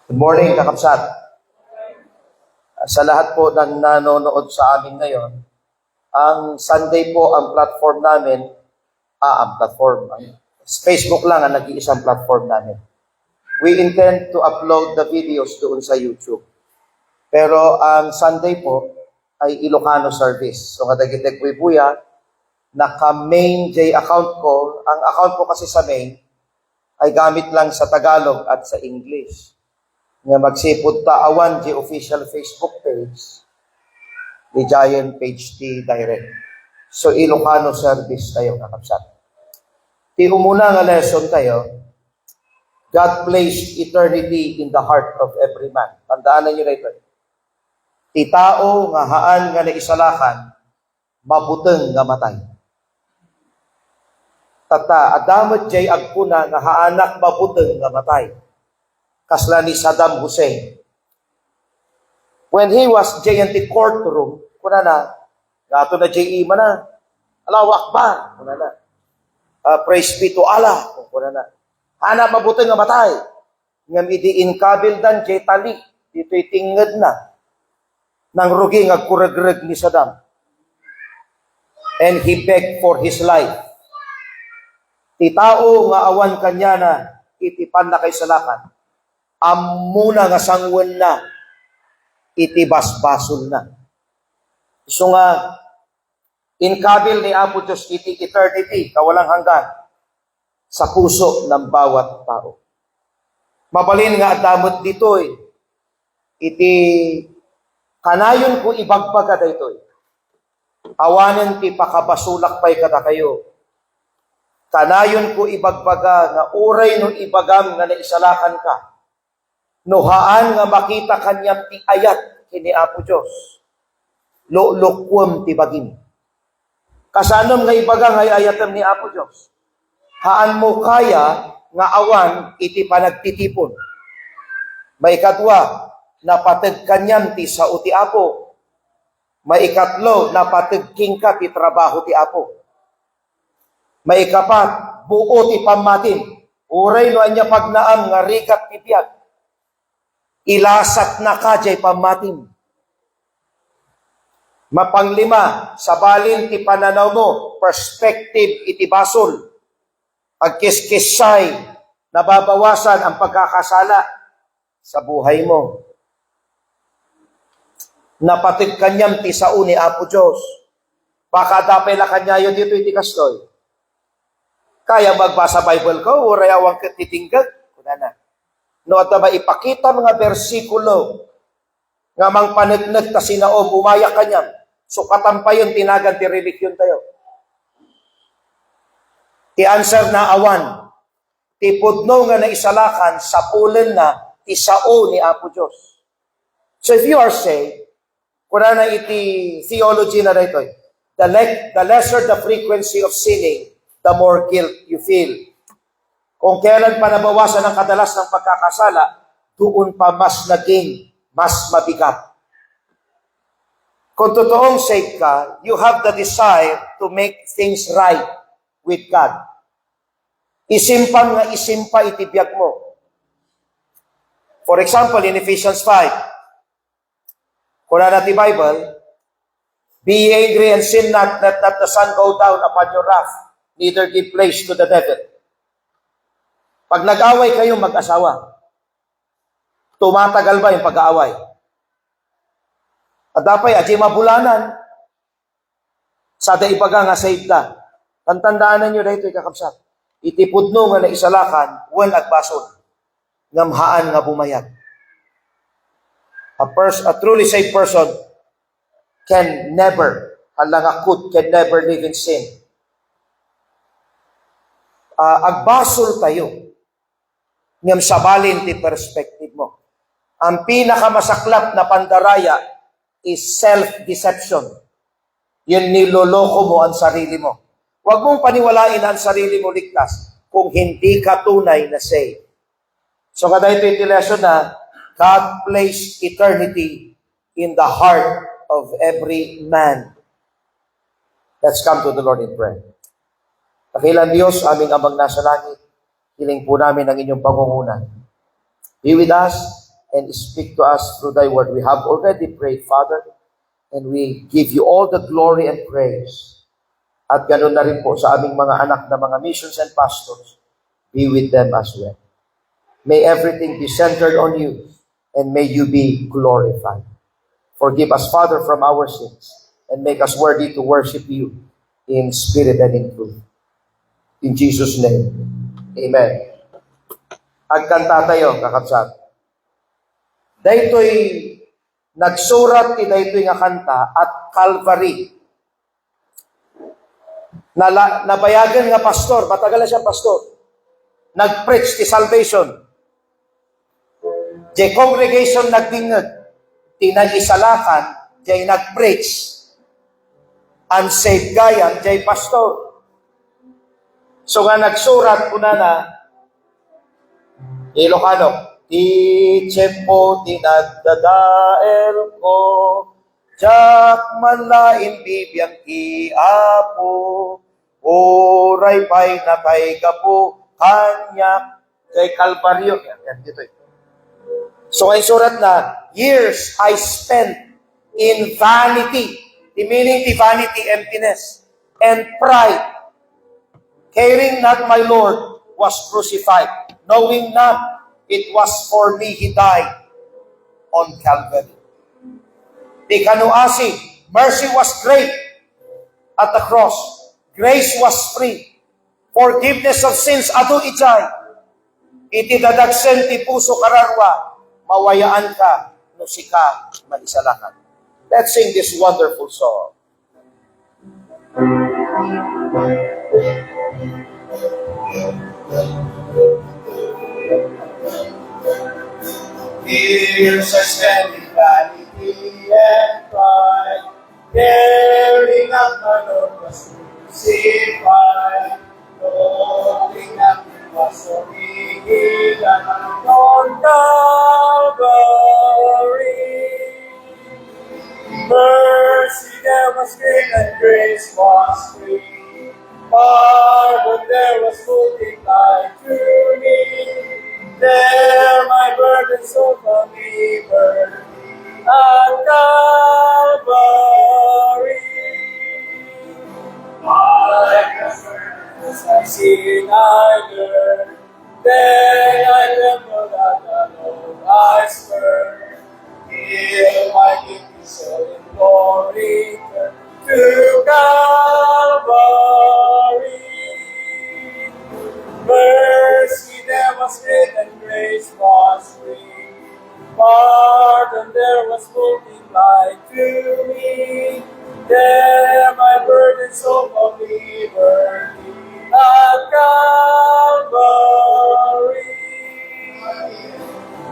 Good morning, kakapsat. Sa lahat po ng nanonood sa amin ngayon, ang Sunday po ang platform namin, Facebook lang ang nag-iisang platform namin. We intend to upload the videos doon sa YouTube. Pero ang Sunday po ay Ilocano service. So kadagitek po ibuya, naka-main J account ko. Ang account ko kasi sa main ay gamit lang sa Tagalog at sa English. Nga magsipod ta awan di official Facebook page, di Giant page ti direct. So Ilocano service tayo kakapsat. Ti umuna nga lesson tayo, God placed eternity in the heart of every man. Tandaan niyo na ito. Ti tao nga haan nga naisalakan, mabuteng nga matay. Tata, adamot jay agpuna nga haanak mabuteng nga matay. Kasla ni Saddam Hussein. When he was jay in the courtroom, kuna na, gato na jay ima na, Allahu Akbar, kuna na. Praise be to Allah, kuna na. Hanap mabuteng nga matay. Ngam idiin kabil dan jay tali, dito'y tinged na, nang rugi nga kurag-rag ni Saddam. And he begged for his life. Ti tao nga awan kanya na, itipan na kay salakan. Amuna nga sangwen na, itibasbasol na. So nga, inkabil ni Apo Diyos iti eternity, kawalang hanggan, sa puso ng bawat tao. Mabalin nga adamot dito'y, iti kanayon ko ibagbaga dito'y. Awanen ti pakabasulak pa'y kada kayo. Kanayon ko ibagbaga nga uray nun ibagam nga naisalakan ka. Nuhaan nga makita kanyang ti ayat kini Apo Diyos. Lukwem ti bagim. Kasanom nga ibaga nga ayatem ni Apo Diyos. Haan mo kaya nga awan iti panagtitipon. Maikatwa, napateg kanyang ti sao ti Apo. Maikatlo, napateg king ka ti trabaho ti Apo. Maikapat, buo ti pamatin. Uray no anya pagnaam nga rikat ti biyag. Ilasat na ka jay pamatin. Mapanglima, sabalin ti pananaw mo, perspective iti basol. Agkiskisay, nababawasan ang pagkakasala sa buhay mo. Napatig kanyam ti sao ni Apo Diyos. Baka dapay la kanya yun dito iti kastoy. Kaya magbasa Bible ko, uray awang titinggag. Kuna na. No at ba ipakita mga bersikulo nga mang panagnag ta sinaom, umayak kanyam. So katampayon tinagan ti religion tayo. Ti answer na awan. Ti pudno nga naisalakan sa pulen na ti sao ni Apo Diyos. So if you are saved, kuna na iti theology na rito, the lesser the frequency of sinning, the more guilt you feel. Kung kailan pa nabawasan ang kadalas ng pagkakasala, doon pa mas naging mas mabigat. Kung totoong saved ka, you have the desire to make things right with God. Isimpang nga isimpa itibiyag mo. For example, in Ephesians 5, kung na ti Bible, be angry and sin not, let not the sun go down upon your wrath, neither give place to the devil. Pag nag-away kayong mag-asawa, tumatagal ba yung pag-aaway? At dapat, aji mabulanan, sa daibaga nga saved ka. Tantandaanan nyo na ito, kakapsat. Itipudno nga na isalakan, wen agbason, ngamhaan nga bumayag. A truly saved person can never, halangakut, can never live in sin. Agbasol tayo. Ngam sabalin ti perspective mo. Ang pinakamasaklap na pandaraya is self-deception. Yun niloloko mo ang sarili mo. Huwag mong paniwalain ang sarili mo ligtas kung hindi ka tunay na saved. So kada ito yung lesson na God placed eternity in the heart of every man. Let's come to the Lord in prayer. Dakilang Diyos, aming Amang nasa langit, hiling po namin ang inyong pangunguna. Be with us and speak to us through thy word. We have already prayed, Father, and we give you all the glory and praise. At ganoon na rin po sa aming mga anak na mga missions and pastors. Be with them as well. May everything be centered on you, and may you be glorified. Forgive us, Father, from our sins, and make us worthy to worship you in spirit and in truth. In Jesus' name, amen. Agkanta tayo, kakabsat. Daytoy nagsurat ti daytoy nga kanta at Calvary. Nabayagan nga pastor, matagal na siya pastor. Nag-preach ti salvation. Di congregation nagdingag, tinagisalakan, di nag-preach. Unsaved gayam, di pastor. So nga nagsurat una na, Ilocano, ti tiyempo tinagdadael ko, jak manlain bibiyang ti apo, oray pa'y napay ka po, kanyak, kay Kalbaryo. Yan, dito. So ay surat na, years I spent in vanity, the meaning the vanity, emptiness, and pride, caring not my Lord was crucified, knowing not it was for me He died on Calvary. Di kanuasi, mercy was great at the cross. Grace was free. Forgiveness of sins adu ijay. Iti dadagsen ti puso kararwa, mawayaan ka no sika maisalakan. Let's sing this wonderful song. Years I spent in vanity and pride, caring not my Lord was crucified, knowing that it was for me He died on Calvary. Mercy there was great and grace was free, pardon there was multiplied to me. There my burdens so for me burden at Calvary. Like a furnace I see I learn, then I tremble at the Lord I spurn. Heal my guilty soul in glory, turn to Calvary. Mercy there was great and grace was free, pardon there was multiplied to me. There my burden so for me burning at Calvary.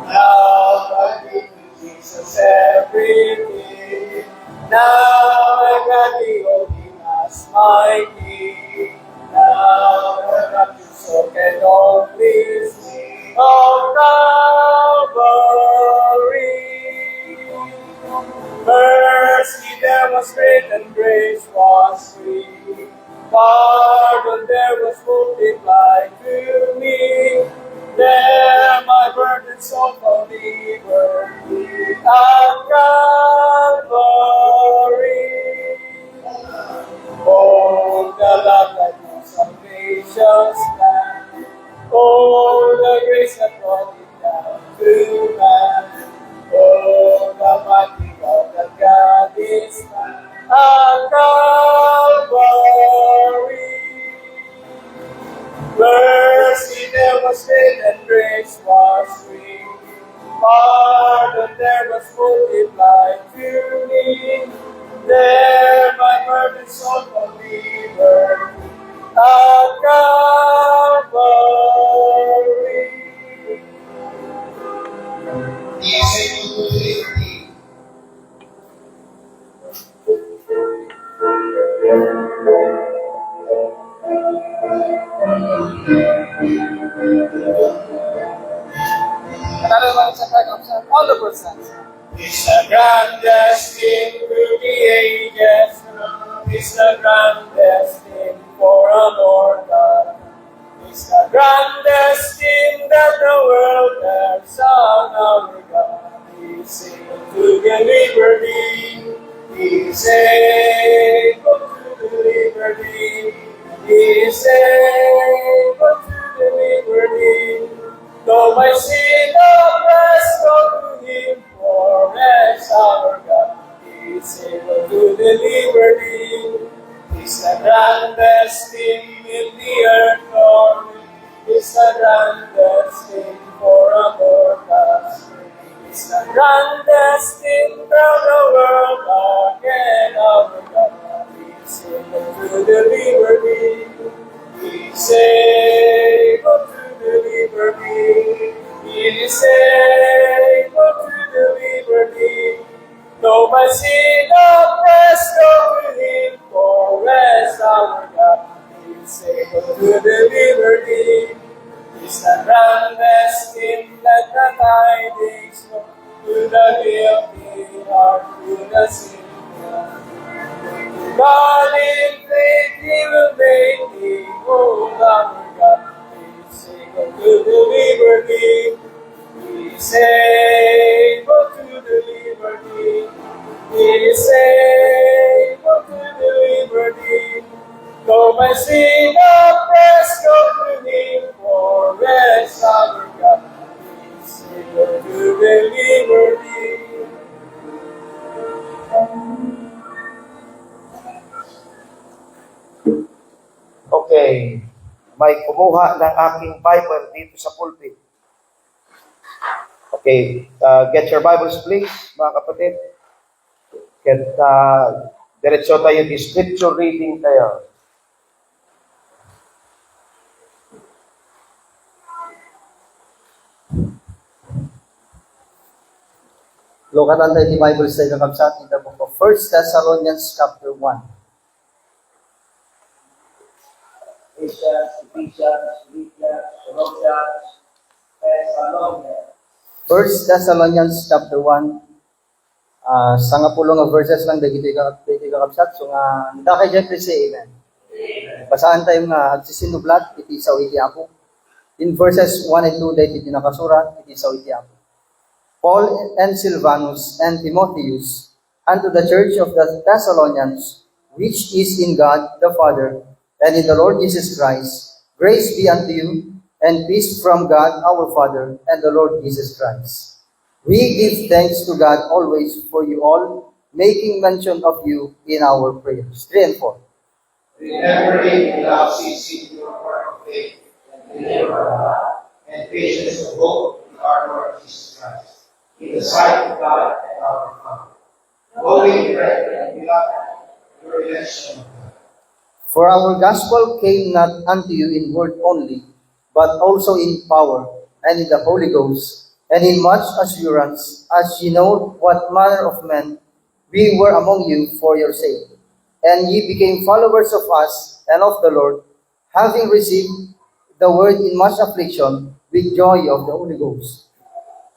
Now I give to Jesus everything. Now I got the only as my King. Now I got you so can only see of Calvary. Mercy there was great and grace was free, pardon there was multiplied to me. There my burden so for me burning at Calvary. Oh, the love that knows salvation's plan, oh, the grace that brought it down to man, oh, the mighty God that God is man at Calvary. Mercy there was great and grace was free, pardon there was multiplied to me. There my burden so for me burning at Calvary. Easy to believe. All the persons. It's the grandest thing through the ages. It's the grandest thing for a Lord God. It's the grandest thing that the world has on our God. deliver thee. He is able to deliver thee. He is able to deliver thee. Though my sin oppressed unto him, for as our God is able to deliver thee. He's the grandest thing in the earth, Lord. He's the grandest thing for a mortal. He's the grandest thing from the world again. Our God is able to deliver thee. He's able to deliver thee. He is able to deliver thee. Though my sin oppressed over him, for as our God is able to deliver thee. Is the grandest in that the tidings go to the guilty heart, to the sinner. God in faith he will make thee whole. Our God is able to deliver thee. He is able to deliver thee. He is able to deliver thee. Though my sin oppressed over him, for rest our God is able to deliver thee. Okay. May kumuha ng aking Bible dito sa pulpit. Okay. Get your Bibles please, mga kapatid. Diretso tayo di scripture reading tayo. Look at the Bible say the Kapsat in the book of 1 Thessalonians chapter 1. Ephesians, Philippians, Colossians, Thessalonians. 1 Thessalonians chapter 1. Sa nga pulong nga verses lang dagiti kakapsat. So nga, nita kay Jeffrey say amen. Basaan tayo nga agsisinublat, iti isaw iti ako. In verses 1 and 2, dahil iti nakasurat, iti isaw iti ako. Paul and Silvanus and Timotheus, unto the church of the Thessalonians, which is in God the Father, and in the Lord Jesus Christ, grace be unto you, and peace from God our Father, and the Lord Jesus Christ. We give thanks to God always for you all, making mention of you in our prayers. 3 and 4. Remembering without ceasing your work of faith, and deliver God, and patience of hope in our Lord Jesus Christ, in the sight of God and our Father. Knowing, brethren, beloved, your election of God. For our gospel came not unto you in word only, but also in power, and in the Holy Ghost, and in much assurance, as ye know what manner of men we were among you for your sake. And ye became followers of us and of the Lord, having received the word in much affliction, with joy of the Holy Ghost.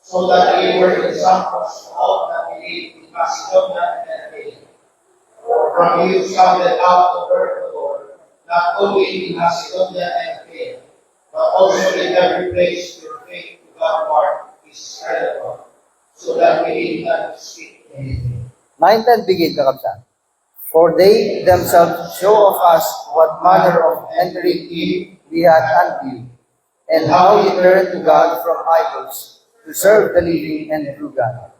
So that we were examples to all that believe in Macedonia and Achaia. For from you sounded out the word of the Lord, not only in Macedonia and Achaia, but also in every place your faith to God part is spread abroad, so that we need not to speak anything. 9 and begin, kakabsat. For they themselves show of us what manner of entering in we had unto you, and how ye turned to God from idols, to serve the living and true God,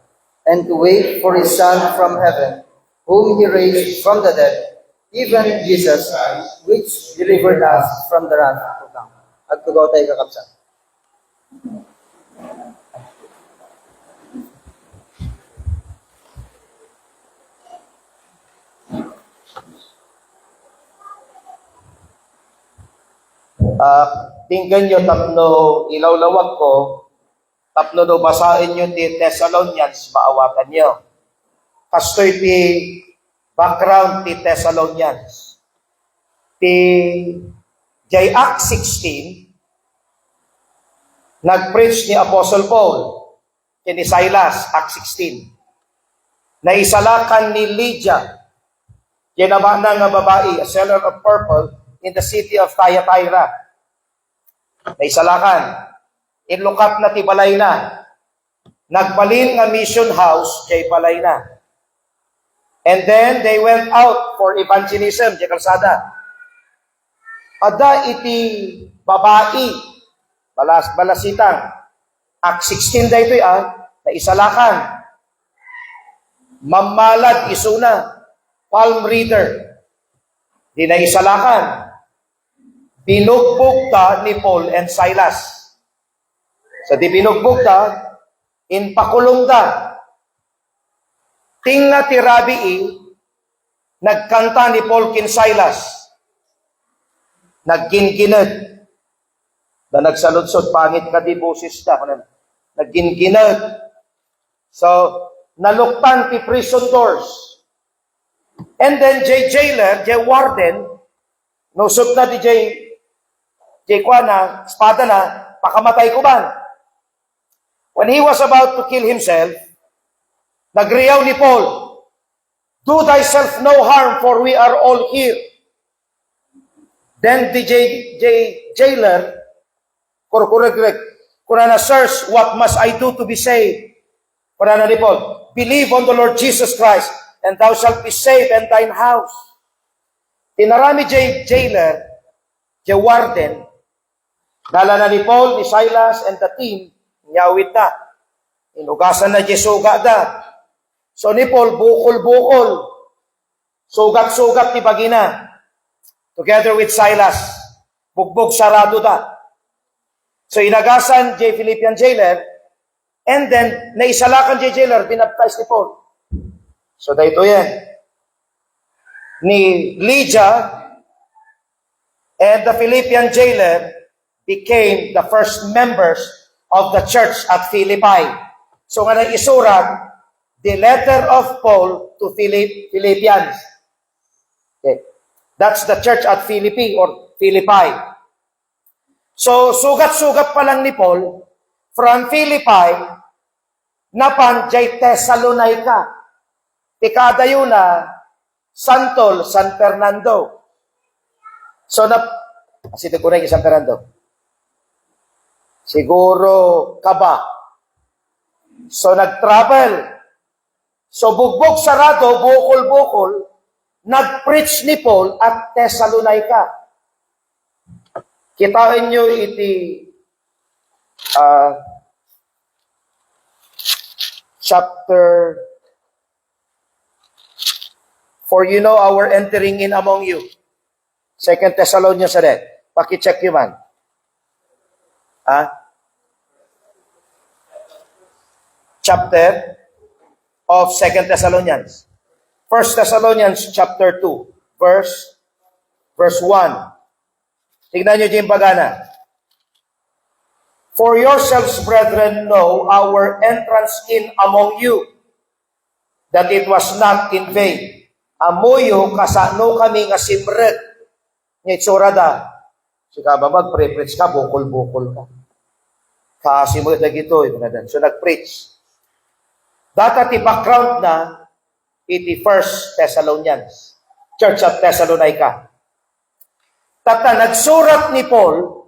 and to wait for his Son from heaven, whom he raised from the dead, even Jesus, which delivered us from the wrath to come. At tugaw tayo kakabsat. Tingnan nyo, tapno ilawlawag ko, tapno do basahin nyo ti Thessalonians, maawatan nyo. Kastoy ti background ti Thessalonians. Ti Jay Acts 16, nag-preach ni Apostle Paul, ni Silas, Acts 16. Naisalakan ni Lydia, kinabana nga babae, a seller of purple, in the city of Thyatira. Naisalakan. Inlukap na tibalay na. Nagbalin nga mission house, kay balay na. And then, they went out for evangelism, kay kalsada. Ada iti babae, balasitang, Act 16 da ito na isalakan. Mamalad isuna, palm reader, di na isalakan. Binugbog ta ni Paul and Silas. Sa di binugbog ta, inpakulong ta. Tinga ti Rabii, nagkanta ni Paul kin Silas. Nagginginad. Na nagsaludsod, pangit ka di boses ta. Nagginginad. So, naluktan ti prison doors. And then, jailer, warden, nusot na di Kwana, espada na, pakamatay ko ba? When he was about to kill himself, nagriyaw ni Paul, do thyself no harm, for we are all here. Then the jailer, Kurana, sirs, what must I do to be saved? Kurana ni Paul, believe on the Lord Jesus Christ, and thou shalt be saved and thine house. Tinarami jailer, warden, dala na ni Paul, ni Silas, and the team, nyawit na. Inugasan na suga da. So ni Paul, bukol-bukol. Sugat-sugat ni Bagina. Together with Silas. Bugbog sarado da. So inagasan Philippian jailer, and then, naisalakan jailer, binaptize ni Paul. So dahito yan. Ni Lydia and the Philippian jailer became the first members of the church at Philippi. So nga nang isurat, the letter of Paul to Philippians. Okay. That's the church at Philippi or Philippi. So, sugat-sugat pa lang ni Paul, from Philippi, napan jay Thessalonica. Tikada yun na, Santol, San Fernando. So, kasi ko na yung San Fernando. Siguro, Kaba. So, nag-travel. So, bugbog sarado, bukol-bukol, nag-preach ni Paul at Thessalonica. Kitain nyo iti chapter 4, you know our entering in among you. 2 Thessalonians sa rin. Pakicheck yun man. Chapter of 2 Thessalonians. 1 Thessalonians chapter 2, verse 1. Tignan nyo dyan bagana. For yourselves, brethren, know our entrance in among you, that it was not in vain. Amuyo, kasano kami nga simret. Ngayon, surada. Sika ba mag-preach ka, bukol-bukol ka. Kasi mo ito gito. So, nag-preach. Data ti background na iti 1 Thessalonians, Church of Thessalonica. Tata, nagsurat ni Paul,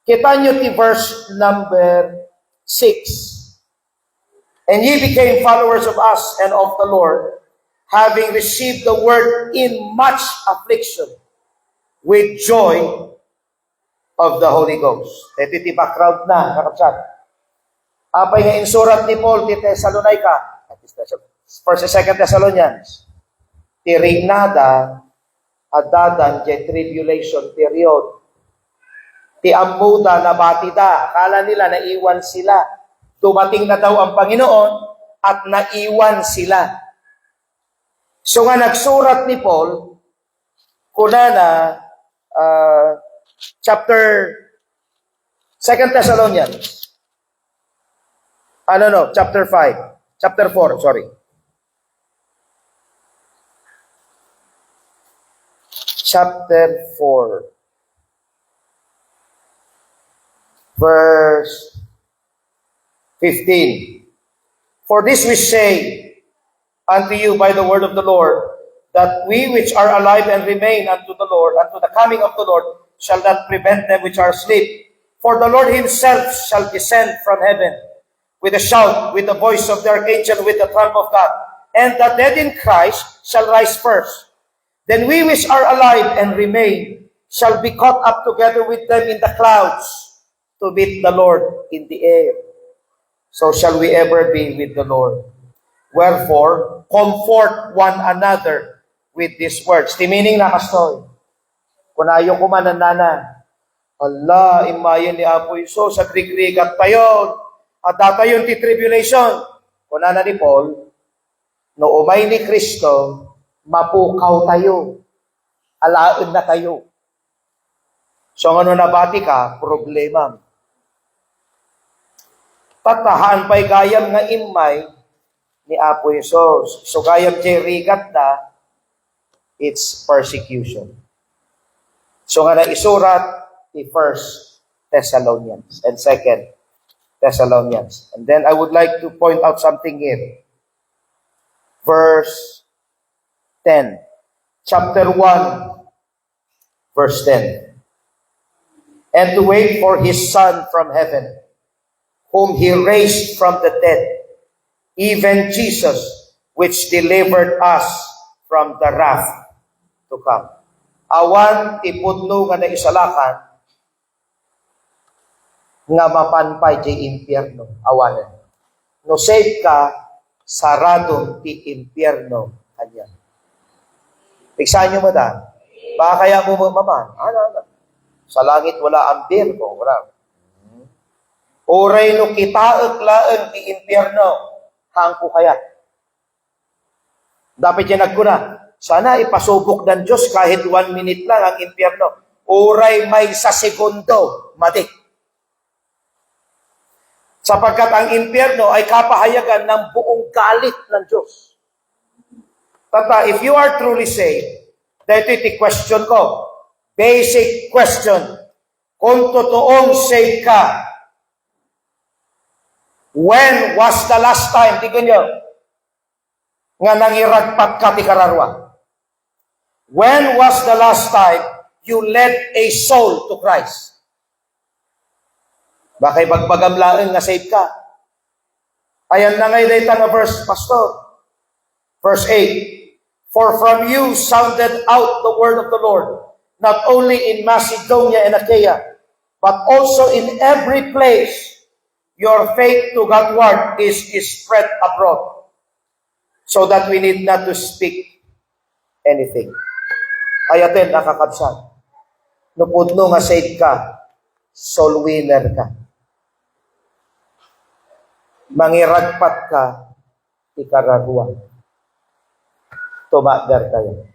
kita nyo ti verse number 6. And ye became followers of us and of the Lord, having received the word in much affliction, with joy of the Holy Ghost. Ito ti background na, kakapsat. Apay nga insurat ni Paul ti Thessalonica, First and 2 Thessalonians, ti regnada adadan di tribulation period. Ti amuda na batida, akala nila naiwan sila. Dumating na daw ang Panginoon at naiwan sila. So nga nagsurat ni Paul, kuna na chapter 2 Thessalonians. Chapter 5. Chapter 4, sorry. Chapter 4. Verse 15. For this we say unto you by the word of the Lord, that we which are alive and remain unto the Lord, unto the coming of the Lord, shall not prevent them which are asleep. For the Lord himself shall descend from heaven with a shout, with the voice of the archangel, with the trump of God. And the dead in Christ shall rise first. Then we which are alive and remain shall be caught up together with them in the clouds to meet the Lord in the air. So shall we ever be with the Lord. Wherefore, comfort one another with these words. The meaning na kastoy. Kung ayaw ko mananana, Allah, imayan ni Apo Iso, sa Greek-Greek tayo, at datayon ti tribulation. Kung nana ni Paul, no umay ni Kristo, mapukaw tayo. Alaon na tayo. So, ano nabati ka? Problema. Tatahaan pa'y gayam nga imay ni Apo Isos. So, gayam jay rigat na, it's persecution. So, nga na isurat, the First Thessalonians and Second Thessalonians. And then I would like to point out something here. Verse 10. Chapter 1, verse 10. And to wait for his Son from heaven, whom he raised from the dead, even Jesus, which delivered us from the wrath to come. Awan ipudno nga naisalakan, nga mapanpay di impyerno. Awanan. No save ka, sarado ti impyerno kanya. Piksahan nyo mo da. Baka kaya mo maman. Ano. Sa langit wala ang birko. Wala. Oray no kitaak laan ti impyerno. Hangko kaya. Dapat yan nagkuna. Sana ipasubok ng Diyos kahit 1 minute lang ang impyerno. Oray may sa segundo. Matik. Sapagkat ang impyerno ay kapahayagan ng buong galit ng Diyos. Tata, if you are truly saved, dito iti question ko. Basic question. Kung totoong saved ka, when was the last time, tignan nyo, nga nangiragpat ka ti kararwa? When was the last time you led a soul to Christ? Bakay bagbagamlaan nga save ka. Ayan na ngay dayta nga verse, Pastor. Verse 8. For from you sounded out the word of the Lord, not only in Macedonia and Achaia, but also in every place your faith to Godward is spread abroad, so that we need not to speak anything. Ayaten, nakakabsan. Nupudno nga save ka, soul winner ka. Mangiragpat ka, ikararwa. Tumadar kayo.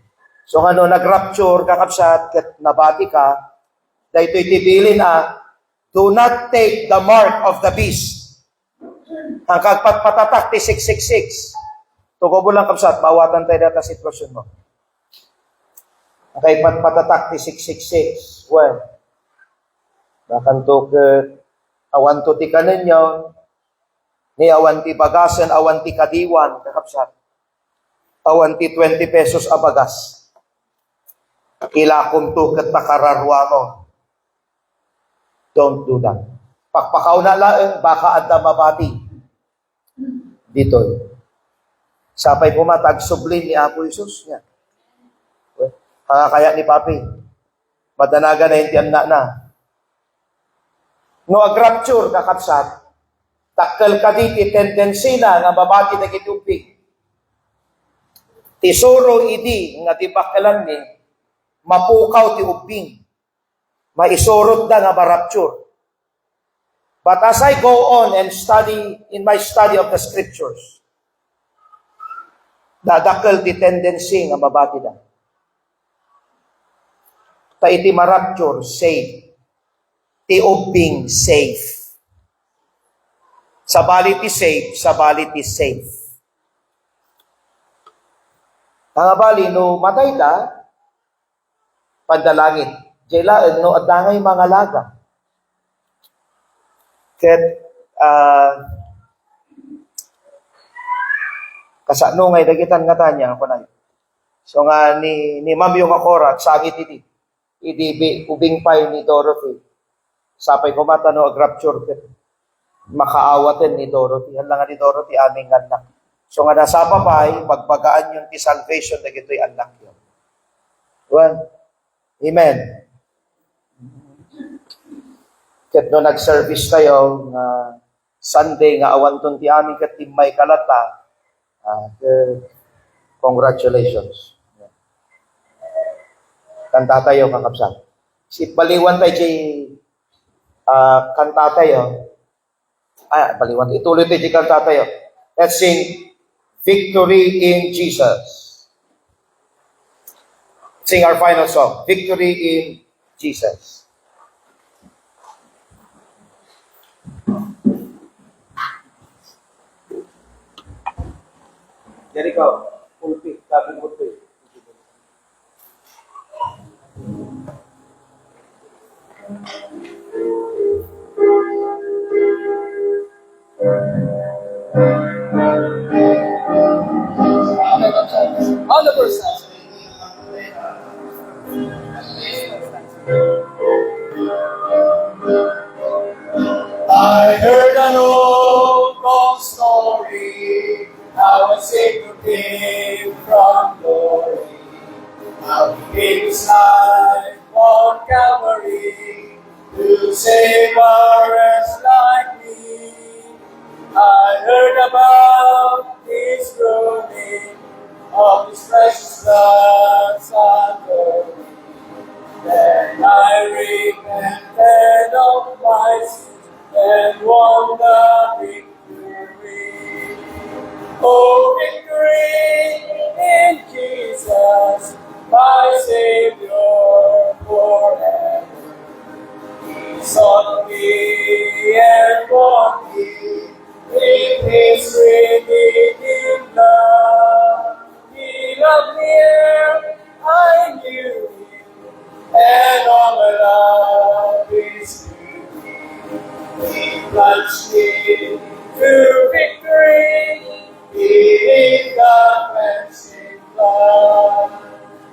So ano, nag-rapture, kakapsat, kat nabati ka, dahil ito'y tibilin do not take the mark of the beast. Ang kagpatpatatak, ti 666. Tugo mo lang kapsat, mawatan tayo data sitwasyon mo. Ang kagpatpatatak, ti 666. Well, nakantok, awan to ti kanin yun, ni awan ti bagasan, awan ti kadiwan, kakapsat. Awan ti 20 pesos a bagas. Ilakom to kat nakararwa mo. Don't do that. Pakpakaw na lang, baka adda mabati. Dito. Sapay pumatag sublin ni Apo Isus niya. Kaya ni Papi. Madanaga na hindi na. No agrapture, kakapsat. Takkel ka diti, tendency na nga mabati na kitubig. Tisuro idi, nga tibakalan ni, mapukaw ti ubing. Maisurot na nga barapture. But as I go on and study, in my study of the scriptures, dadakkel ti tendency nga mabati na. Ta iti marapture, safe. Ti ubing, safe. Sabali ti safe, sabali ti safe. Tangabali, no matay ta, pandalangit. Jailaan, no adangay mga laga. Ket, kasano ngay dagitan nga tanya, ako na. So nga, ni Ma'am yung akorat, sagit iti. Idi ubing pay ni Dorothy. Sapay kumata no, agrapture ket. makaawatan ni Dorothy. Ang nga ni Dorothy, aming anak. So nga nasa babay, pagpagaan yung salvation na gito'y anak yun. Well, amen. Ket no nag-service tayo nga Sunday nga awan ton ti amin ket timmay kalata. Congratulations. Kanta tayo kakabsat. Si baliwan tayo kanta tayo. Baliwan tayo. Ituloy tayo kanta tayo. Let's sing Victory in Jesus. Sing our final song, Victory in Jesus. Jericho, pulpit, sabi mo ito. On the first side. I heard an old long story, how a Savior came from glory, how he gave his life on Calvary to save a wretch like me. I heard about his groaning, of his precious blood undone. Then I repented of my sins and won the victory. Oh, victory in Jesus, my Savior forever. He sought me and won me with his redeeming love. He loved me ere I knew him, and all my love is to him. He plunged me to victory in the cleansing blood.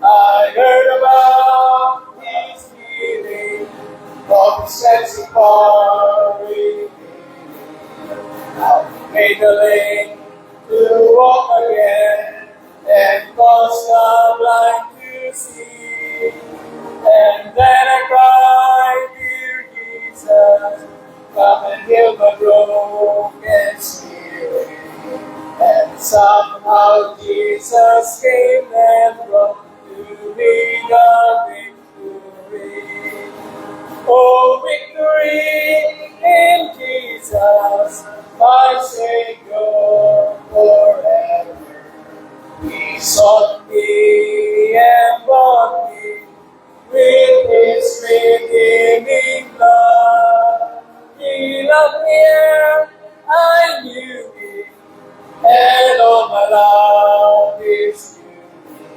I heard about his healing, of his cleansing power in me. How he made the lame to walk again, and caused the blind to see. And then I cried, dear Jesus, come and heal my broken spirit. And somehow Jesus came and brought to me the victory. Oh, victory in Jesus, my Savior forever. He sought me and bought me with his redeeming love. He loved me ere I knew him, and all my love is to him.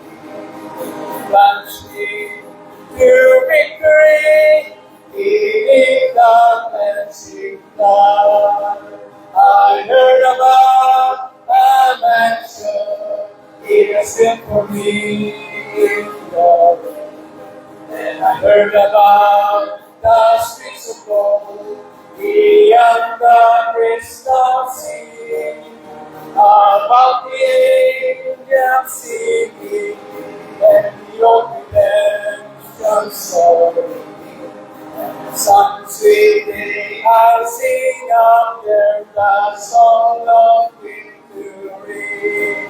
Plunged me to victory in the cleansing blood. I heard about a mansion he has built for me in the rain. And I heard about the streets of gold beyond the crystal sea, about the angels singing and the old redemption story. And some sweet day I'll sing up there the song of victory.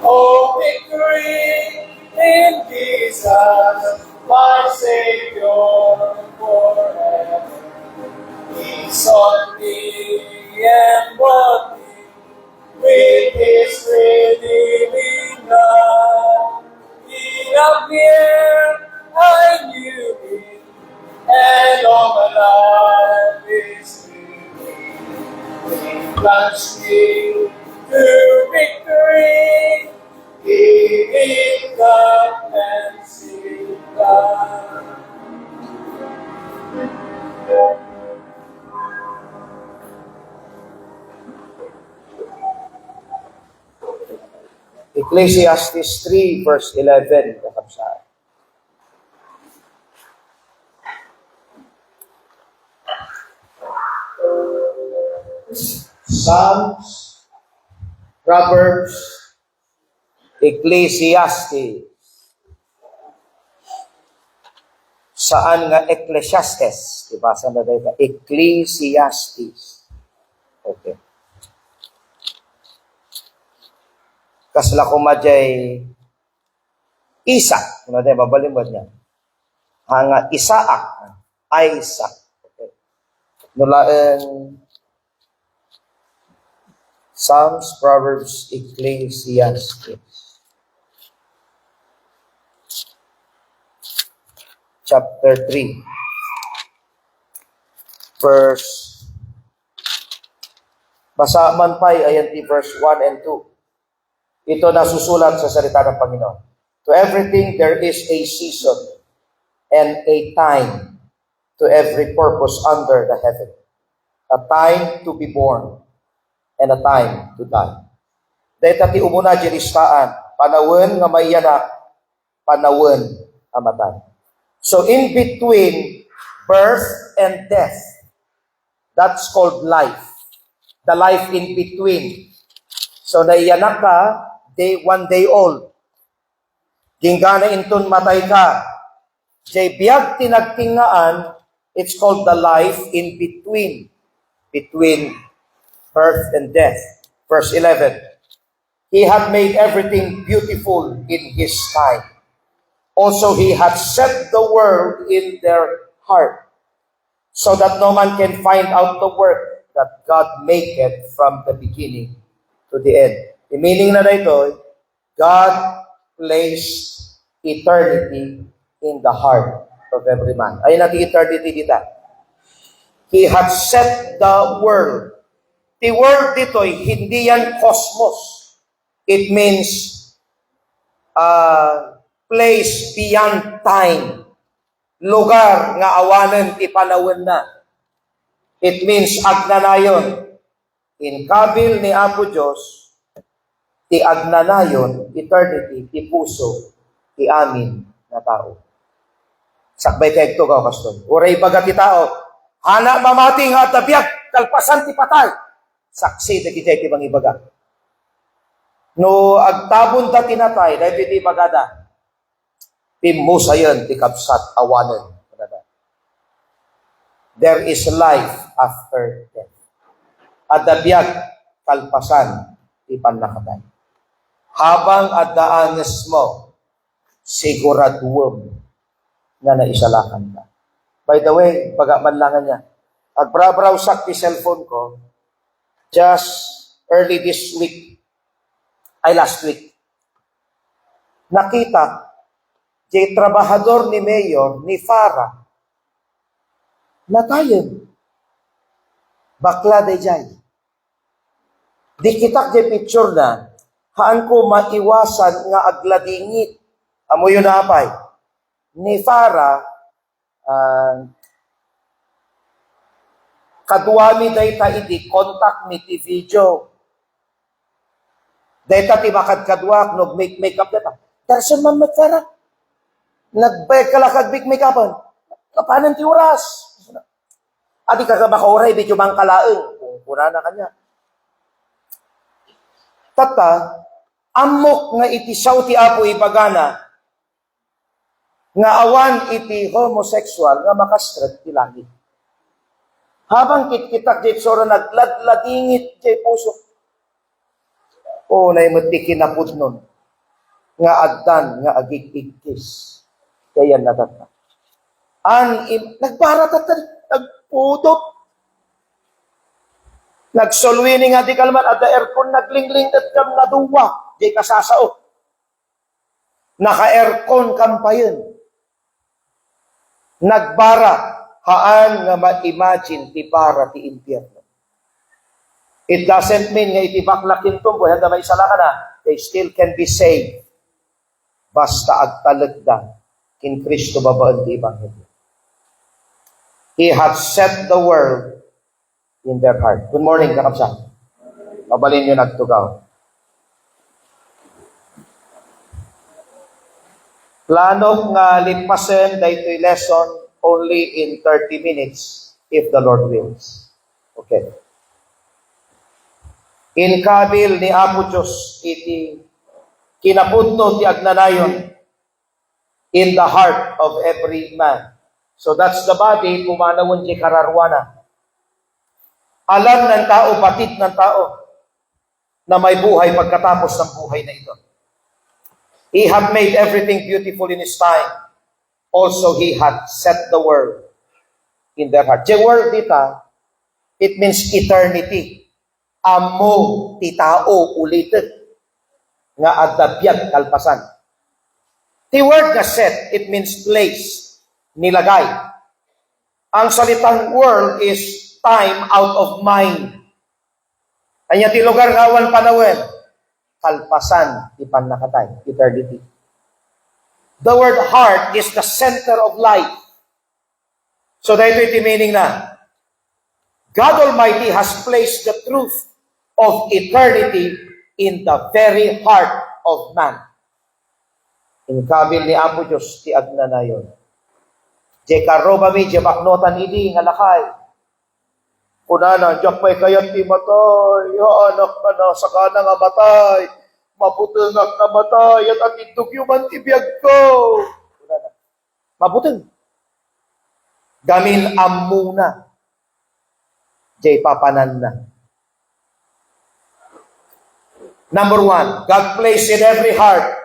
Oh, victory in Jesus, my Savior forever. He sought me and bought me with his redeeming love. He loved me ere I knew him, and all my life is to him. He plunged me to victory in the cleansing blood. Ecclesiastes 3 verse 11, kakabsat. Psalms, Proverbs, Ecclesiastes. Saan nga Ecclesiastes? Diba? Saan na dito? Ecclesiastes. Okay. Kasla ko madjay Isaac. Ano tayo, babalimbad niya. Hanga Isaac. Isaac. Okay. Nulaan Psalms, Proverbs, Ecclesiastes. Chapter 3. Verse. Basa man pa'y ayan ti verse 1 and 2. Ito nasusulat sa salita ng Panginoon. To everything there is a season and a time to every purpose under the heaven. A time to be born and a time to die. Dahil tati umuna jiristaan, panawin nga may yanak, panawin amatay. So in between birth and death, that's called life. The life in between. So naiyanak ka, one day old. Ginggana inton matay ka. Jay biyag tinagtingaan, it's called the life in between. Between birth and death. Verse 11. He had made everything beautiful in his time. Also, he had set the world in their heart, so that no man can find out the work that God maketh from the beginning to the end. The meaning na ito, God placed eternity in the heart of every man. Ayun natin eternity dito. He had set the world. The world dito, hindi yan cosmos. It means place beyond time. Lugar nga awanan ti panawin na. It means agnanayon. In kabil ni Apo Diyos, ti agnanayon, eternity, ti puso, ti amin na tao. Sakbay kayo ito ka, Pastor. Uray baga ti tao, hana mamati nga tabiyag, kalpasan ti patay. Saksi na kitay ti bang ibaga. No, agtabon ta tinatay, dahil ti bagada. Timusayon ti kapsat awanan. There is life after death. Adabiyag kalpasan ti panakatay. Habang adaanes mo, siguraduwam na naisalakan ka. By the way, pagamanlangan niya, agbrabrowsak ti cellphone ko, just early this week, last week, nakita, jay trabahador ni Mayor, ni Farah, natayon. Bakla day jay. Di kitak jay picture na, haan ko maiwasan nga agladingit. Amo yun na apay. Ni Farah, kaduami day ta idi, contact mi ti video. Day ta ti makadkadwak, nog make-up data. Darsan man magfarah. Nagbay kalakag big make-upan. Kapanan ti oras. Adi ka makauray, medyo mang kalaeng. Kung puna na kanya. Tata, amok nga iti saw ti Apo ibagana, nga awan iti homosexual nga makastret ti langit. Habang kitkitak di sora nagladladingit di puso. O naimati kinapud nun. Nga agdan, nga agigigkis. Kaya natata. Nagbarat at nagpudot. Nagsolwini nga di kalman at aircon naglingling at kam naduwa. Di kasasao. Naka-aircon kampayon. Nagbara. Haan nga ma-imagine ti bara ti impyerno. It doesn't mean nga iti baklakin tumboy handa may sala ka na. They still can be saved. Basta agtalagda in Kristo babaan di Ebanghelyo. He had set the world in their heart. Good morning, kakapsa. Mabalin nyo nagtugaw. Plano nga lipasen daytoy lesson only in 30 minutes if the Lord wills. Okay. Inkabil ni Apo Diyos iti kinapudno ti agnanayon in the heart of every man. So that's the body, pumanawon ti kararwana. Alam ng tao, patid ng tao, na may buhay pagkatapos ng buhay na ito. He had made everything beautiful in His time. Also, He had set the world in their heart. The world dita, it means eternity. Amo ti tao ulitin nga adda biag kalpasan. The word nga set, it means place, nilagay. Ang salitang world is time out of mind. Anya ti lugar nga awan panawen, kalpasan ti pannakatay, eternity. The word heart is the center of life. So dahito iti meaning na God Almighty has placed the truth of eternity in the very heart of man. Inkabil ni Apo Diyos ti agnanayon. Di karobami, di baknotan idi nga lakay. Kunana, diyak pa'y kayat ti matay, ya anak ka na, saka na nga matay, maputengak na matay, at atindog yuman ti biyag ko. Kunana, maputeng. Gamin amuna, di papanan na. Number one, God placed in every heart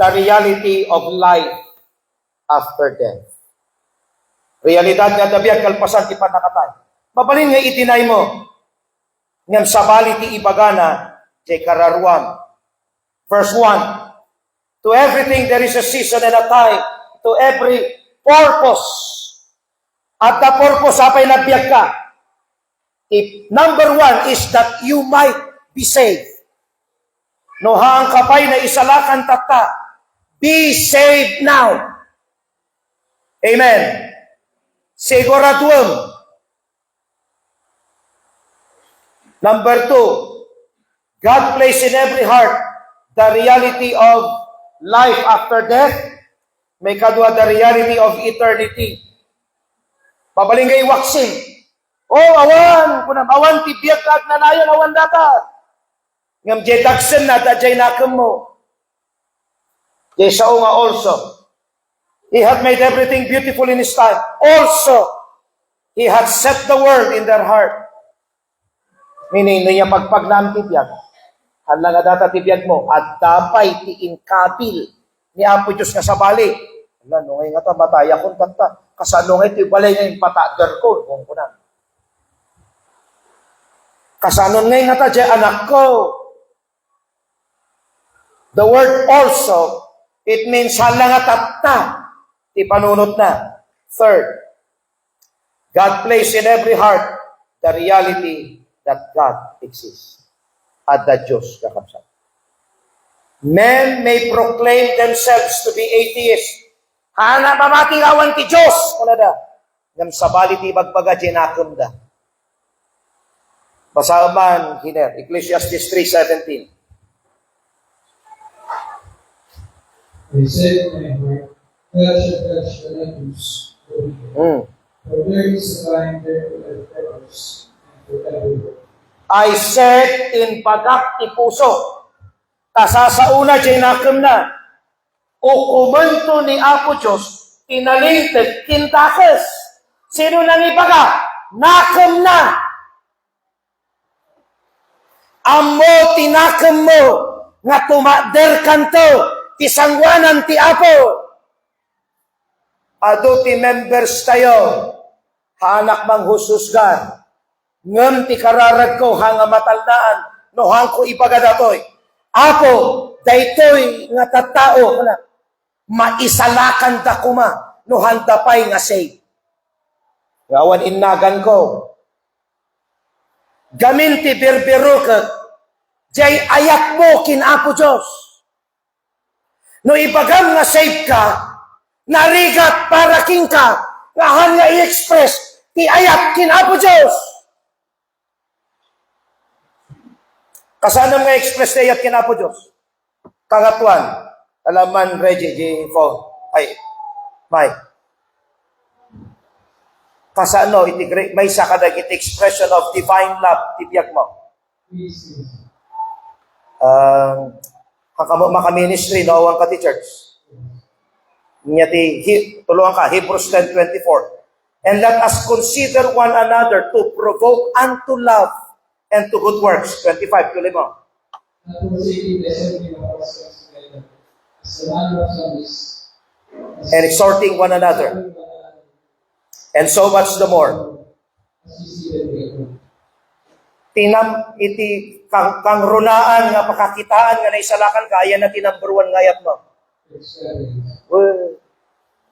the reality of life after death. Realidad nga dabiyag kalpasan ti panakatay. Mabalin nga itinay mo. Ngam sabali ti ibagana ti kararwan. Verse 1. To everything there is a season and a time. To every purpose. At the purpose apay nabiyag ka. Number one is that you might be saved. No haang kapay na isalakan tata. Be saved now. Amen. Siguraduum. Number two, God placed in every heart the reality of life after death. May kadwa the reality of eternity. Pabalingay waksin. Oh, awan. Kunam, awan tibiyag kag nanayon, awan data. Ngam jedaksen na da jay nakam mo. Jay sao nga also. He had made everything beautiful in His time. Also, He had set the world in their heart. Meaning, niya pagpagnam tibiyag. Hala nga data tibiyag mo. At dapay ti inkapil ni Apo Diyos nga sabali. Hala, nungay nga ta, mataya kong tata. Kasanungay ti balay nga yung patadar ko. Kung kunang. Kasanon nga ta, jay anak ko. The word also, it means hala nga tatta. Ti panunot na. Third, God placed in every heart the reality that God exists. At the Diyos kakapsat. Men may proclaim themselves to be atheists. Hana mamatigawan ti Diyos. Wala da. Ngam sabali ti bagbaga jinakam da. Basaman, hiner, Ecclesiastes 3:17. I said in my heart, touch the letters. For there is a line there for every purpose and for every work. I said in pagak ti puso. Kasasauna jay nakam na. Ukumento ni Apo Diyos, inalingted kintakes. Sino nang ibaga? Nakam na. Amo tinakam mo nga tumader kanto ti sangwanan ti Apo. Ado ti members tayo, hanak mang hususgan, ngem ti kararag ko hanga mataldaan, no hang ko ipagadatoy. Apo, daytoy nga tattao, maisalakan da kuma, no handa pa'y nga save. Ngawan innagan ko, gamin ti birbirukat, jay ayak mo kin Apo Diyos. No ibagam nga save ka, narigat para king ka, ngahan nga i-express, ti ayak kin Apo Diyos. Kasanam nga express ti ayak kin Apo Diyos. Kangatuan, alaman Reggie, J4, ay, Mike. Kasano, may sakadag iti expression of divine love, tibiyag mo. Maka-ministry, no, ang kati church. Tulungan ka, Hebrews 10:24. And let us consider one another to provoke unto love and to good works. 25, tuloy mo. And exhorting one another. And so much the more. Kang runaan nga pakakitaan nga naisalakan ka, ayan na tinamburuan ngayat mo. Well,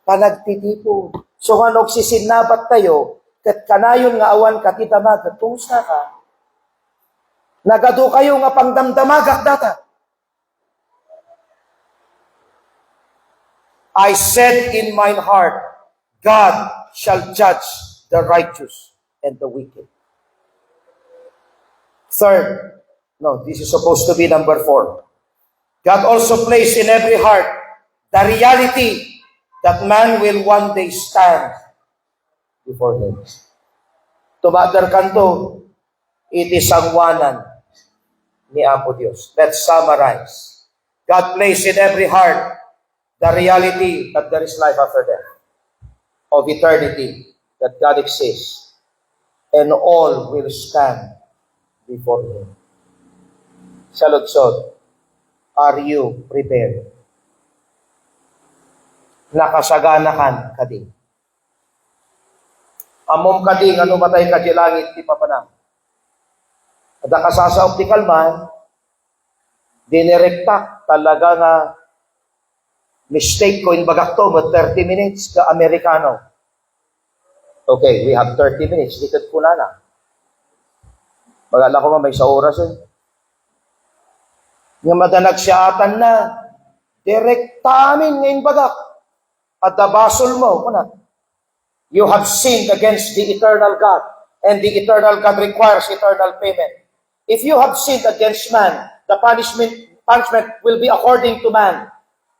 panagtitipo. So nga nagsisinabat tayo, kat kanayon nga awan ka titamag, kumusta ka? Nagado kayo nga pangdamdamagak data. I said in mine heart, God shall judge the righteous and the wicked. Third, no, this is supposed to be number 4. God also placed in every heart the reality that man will one day stand before Him. Tumater kanto, it is sangwanan ni Apo Dios. Let's summarize. God placed in every heart the reality that there is life after death, of eternity, that God exists, and all will stand before Him. Sa lugsod, are you prepared? Nakasaganakan ka din. Amom ka din, ano matay ka di langit, di papanang. At nakasasa optical man, dinirektak talaga nga mistake ko in bagakto mo 30 minutes ka Amerikano. Okay, we have 30 minutes, dikit ko na. Magala ko may sa oras Nga madanag siya atan na, direkta amin ngayon bagak. At dabasol mo, kuna. You have sinned against the eternal God, and the eternal God requires eternal payment. If you have sinned against man, the punishment will be according to man.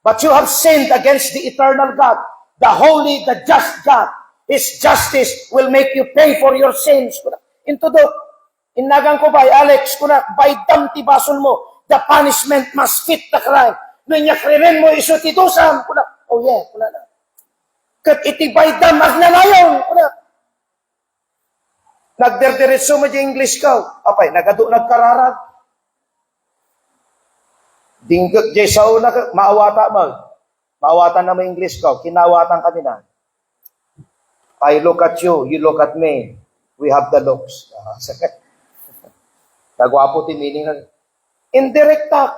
But you have sinned against the eternal God, the holy, the just God. His justice will make you pay for your sins. Into the inagang ko ba, Alex, kuna, by dam tibasol mo, the punishment must fit the crime. Nunya krimen mo iso titusam, kuna, oh yeah, kuna na. Kat itibay dam, magnanayon, kuna. Nagderdiretso mo di English ka, apay, nagkararag. Dinggot jay sa una, maawata mo. Maawatan na mo English ka, kinawatan kami na. I look at you, you look at me. We have the looks. Nagwapo ti meaning na. Indirekta.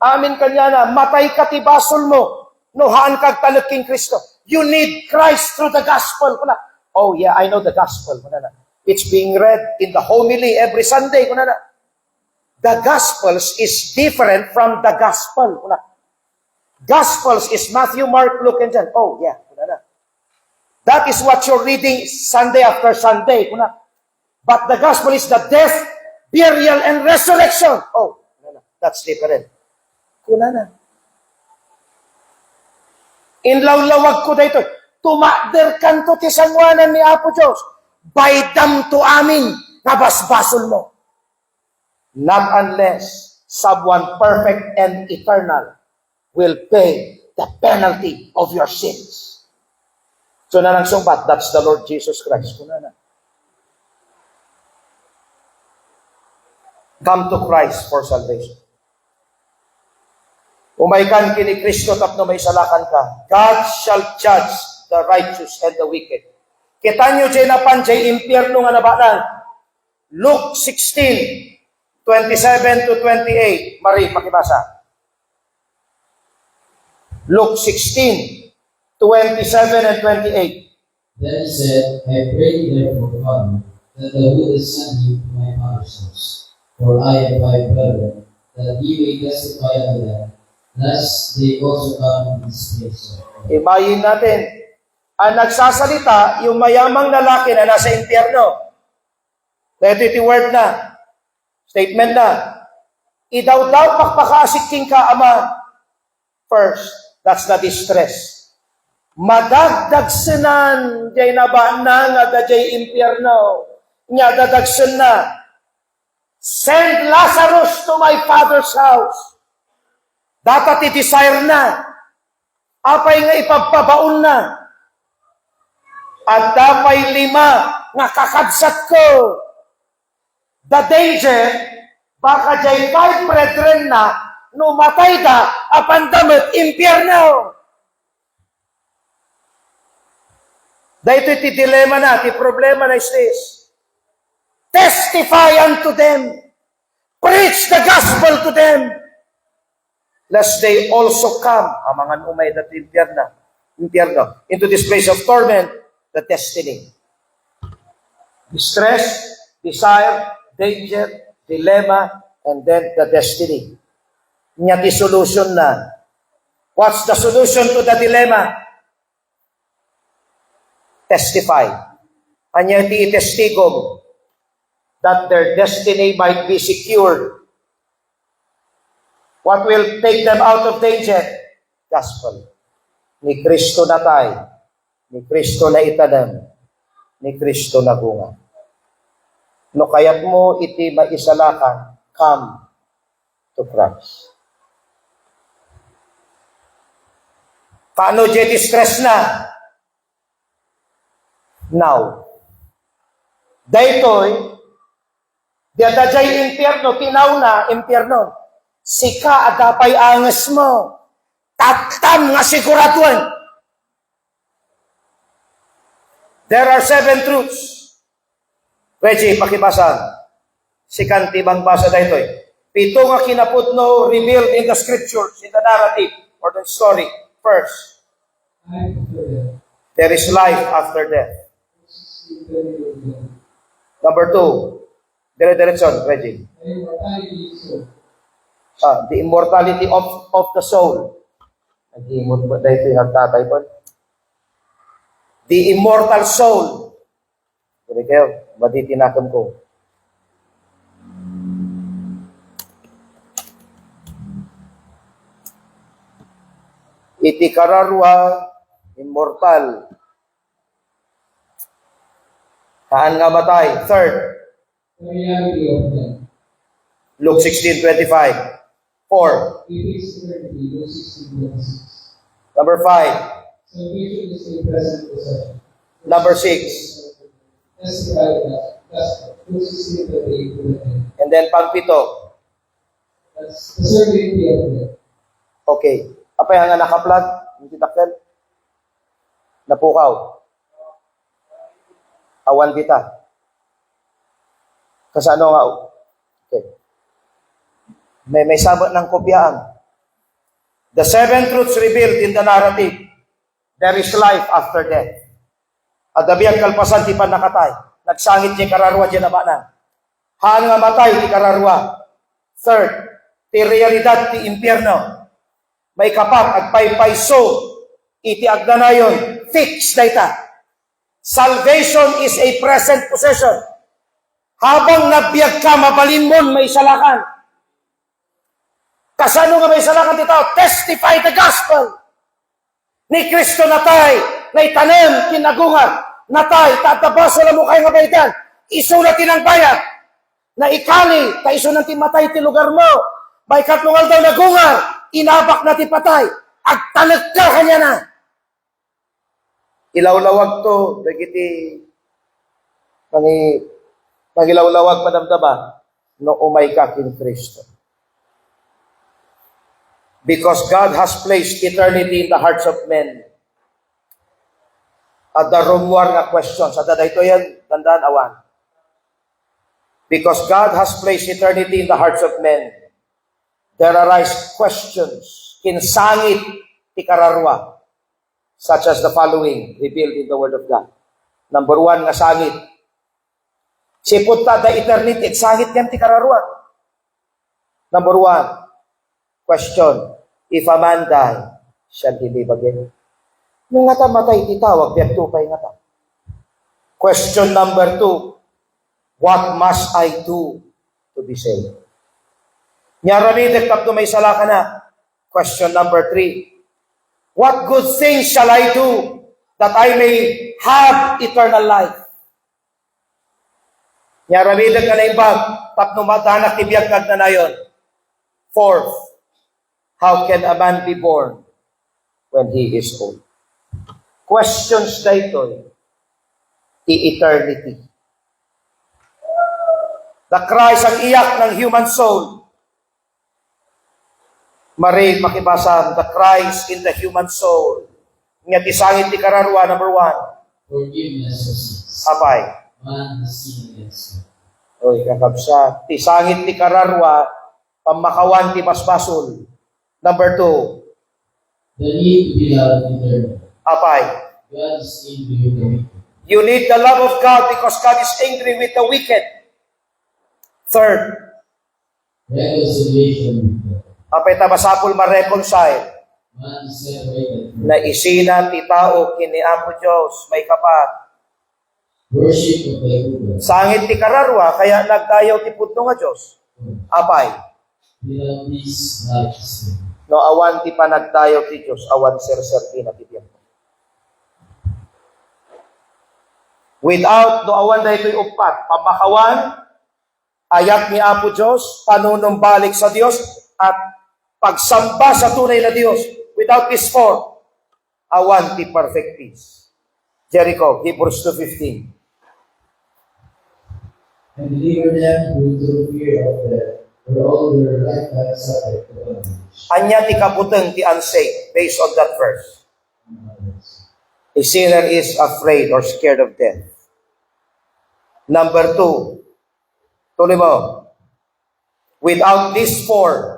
Amin kanya na, matay ka ti basol mo. Nuhaan kag talaking Kristo. You need Christ through the gospel. Oh yeah, I know the gospel. It's being read in the homily every Sunday. The Gospels is different from the Gospel. Gospels is Matthew, Mark, Luke, and John. Oh yeah. That is what you're reading Sunday after Sunday. But the Gospel is the death, burial, and resurrection. Oh, that's different. Inlawlawag ko dito. Tumakder kanto ti sangwanan ni Apo Diyos. Baydam to amin, nabasbasol mo. Not unless someone perfect and eternal will pay the penalty of your sins. So na nang sumbat, that's the Lord Jesus Christ. Come to Christ for salvation. Umaykan kini Kristo tapno may salakan ka. God shall judge the righteous and the wicked. Kita nyo dyan na panjay impyerno nga nabanan. Luke 16, 27 to 28. Mari, pakibasa. Luke 16, 27 and 28. Then he said, I pray therefore, Father, that thou wouldest send me to my father's house. For I have 5 brethren, that ye may testify unto them, lest they also come in this place. Imayin natin, ang nagsasalita, yung mayamang lalaki na nasa impyerno. Ito yung word na, statement na, idaw-daw pakpakaasiking ka, Ama. First, that's the distress. Madagdagsenan, jay nabaan na nga da jay impyerno. Nga dadagsen na. Send Lazarus to my father's house. Dapat i-desire na. Apay nga ipagpabaon na. At dapay 5 nga kakabsat ko. The danger, baka jay 5 brethren na, numatay da, apan damit, impyerno. Dahito iti dilema na, iti problema na is this. Testify unto them. Preach the gospel to them. Lest they also come, ang mga umay na impyerno, into this place of torment, the destiny. Distress, desire, danger, dilemma, and then the destiny. Nya di solution na. What's the solution to the dilemma? Testify. Anya di testigong that their destiny might be secured. What will take them out of danger? Gospel. Ni Kristo na tayo. Ni Kristo na itanam. Ni Kristo na bunga. No kayat mo iti maisalakan, come to Christ. Paano di distress na? Now. Daytoy, diadajay impyerno, tinaw na impyerno. Sika at dapay angas mo. Tatam nga siguraduan. There are 7 truths. Reggie, pakibasan. Sikanti bang basa dahito eh. 7 nga kinaputno revealed in the scriptures, in the narrative, or the story. First, there is life after death. Number 2, dire-diretson, Reggie. The immortality of the soul. Nag-imot ba dahito yung tatay po? The immortal soul. Sabi kayo, maditinakan ko. Iti kararwa, immortal. Kaan nga matay? Third, Luke 16:25. 4. Number 5. Number 6. And then pang-7. Okay. Apay nga naka-plug? Hindi takil? Napukaw. Awan bita. Kasano nga? Okay. May sabot ng kopyaan. The 7 truths revealed in the narrative. There is life after death. Adabi ang kalpasan ti pan nakatay. Nagsangit niya kararwa dyan na ba na. Haan nga matay ti kararwa. Third, ti realidad ti impyerno. May kapat agpaypayso iti agdanayon. Fix na ita. Salvation is a present possession. Habang nabiyag ka, mabalin mo, may salakan. Kasano nga may salakan dito? Testify the gospel. Ni Kristo natay, na itanim, kinagungar, natay, tatabasa na mo kayo nga bayitan, isulatin ang bayad, na ikali, ta iso ng timatay ti lugar mo, bay katlungal daw nagungar, inabak na ti patay, agtalag ka kanya na. Ilawlawag to, dagiti, pangilawlawag padamdama, no umay ka kin Kristo. Because God has placed eternity in the hearts of men. At the rumwar nga question, sa dada ito yan, tandaan awan. Because God has placed eternity in the hearts of men, there arise questions, kinsangit, tikararwa, such as the following, revealed in the Word of God. Number 1, nga sangit. Sipot ta the eternity, sangit yan tikararwa. Number 1, question, if a man die, shall he live again? Nung nga ta matay, titawag, biyak tupay nga ta. Question number 2, what must I do to be saved? Nyaramidik tapno may sala ka na. Question number 3, what good things shall I do that I may have eternal life? Nyaramidag ka na imbag, tapno matanak tibiyag kag na nayon. Fourth, how can a man be born when he is old? Questions na ito, eternity. The cries ang iyak ng human soul. Marin makibasa, the cries in the human soul. Nga tisangit ti kararwa, number 1. Forgiveness of sins. Apay. Man has sinned against God. Oy, kakabsa. Tisangit ti kararwa, pamakawan ti basbasol. Number 2. The need to be loved eternally. Apay. God is angry with the wicked. You need the love of God because God is angry with the wicked. Third, Reconciliation with God. apay tabasapul ma-reconcile. Man is separated from Na isina ti tao kini Apo Diyos, may kapat. worship of the Buddha. Sangit ti kararwa, kaya nagdayaw ti pudno nga Diyos. Apay. Without this, life is sin. No awan ti panagdayaw ti Diyos, awan ser-serti na ti Diyos. Without no awan da ito'y upat, pamakawan, ayat ni Apo Diyos, panunumbalik sa Diyos, at pagsamba sa tunay na Diyos. Without these four, awan ti perfect peace. Jericho, Hebrews 2:15. And deliver them through the fear of death, for all their lifetime suffered to bondage. Anya ti kabuteng ti unsaved, based on that verse. A sinner is afraid or scared of death. Number 2, tuloy mo. Without these four,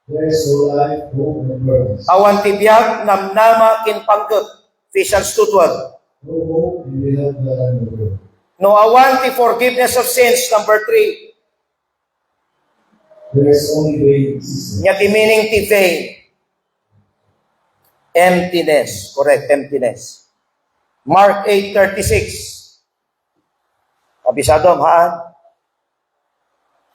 There is no life, hope, and purpose. awan ti biyag namnama kinpangget. Ephesians 2:12. No hope, and without God no good. No awan ti forgiveness of sins. Number 3. There is only vain existence. Nya ti meaning ti vain. Emptiness. Correct, emptiness. Mark 8:36. Abisado, haan?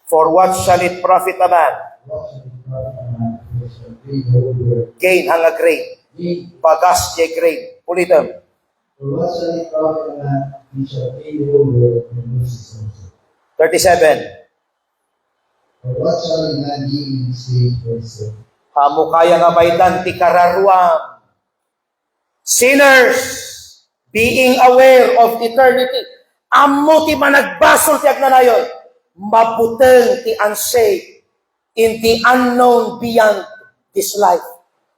For what shall it profit a man? What shall it profit a man who shall gain the whole world? Gain hanga grain. Gain. Bagas jay grain. Ulitam. For what shall it profit a man who shall gain the whole world and lose his own soul? 37. For what shall a man gain in exchange for his soul? Hamo kaya nga baydan ti kararwam. Sinners, being aware of eternity. Amo ti managbasol ti agnanayon. Mabuteng ti unsaved in the unknown beyond this life.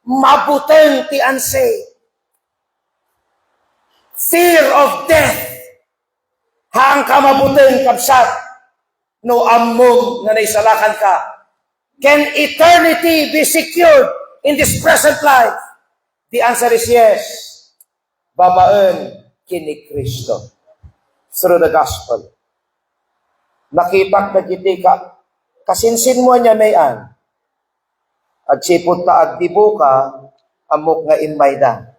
Mabuteng ti unsaved. Fear of death. Haang ka mabuteng kabsat. No among nga naisalakan ka. Can eternity be secured in this present life? The answer is yes. Babaen kini Kristo. Through the gospel. Nakitak na kiti ka. Kasinsin mo niya mayan. Agsipot ta agdibo ka, amok nga inmay da.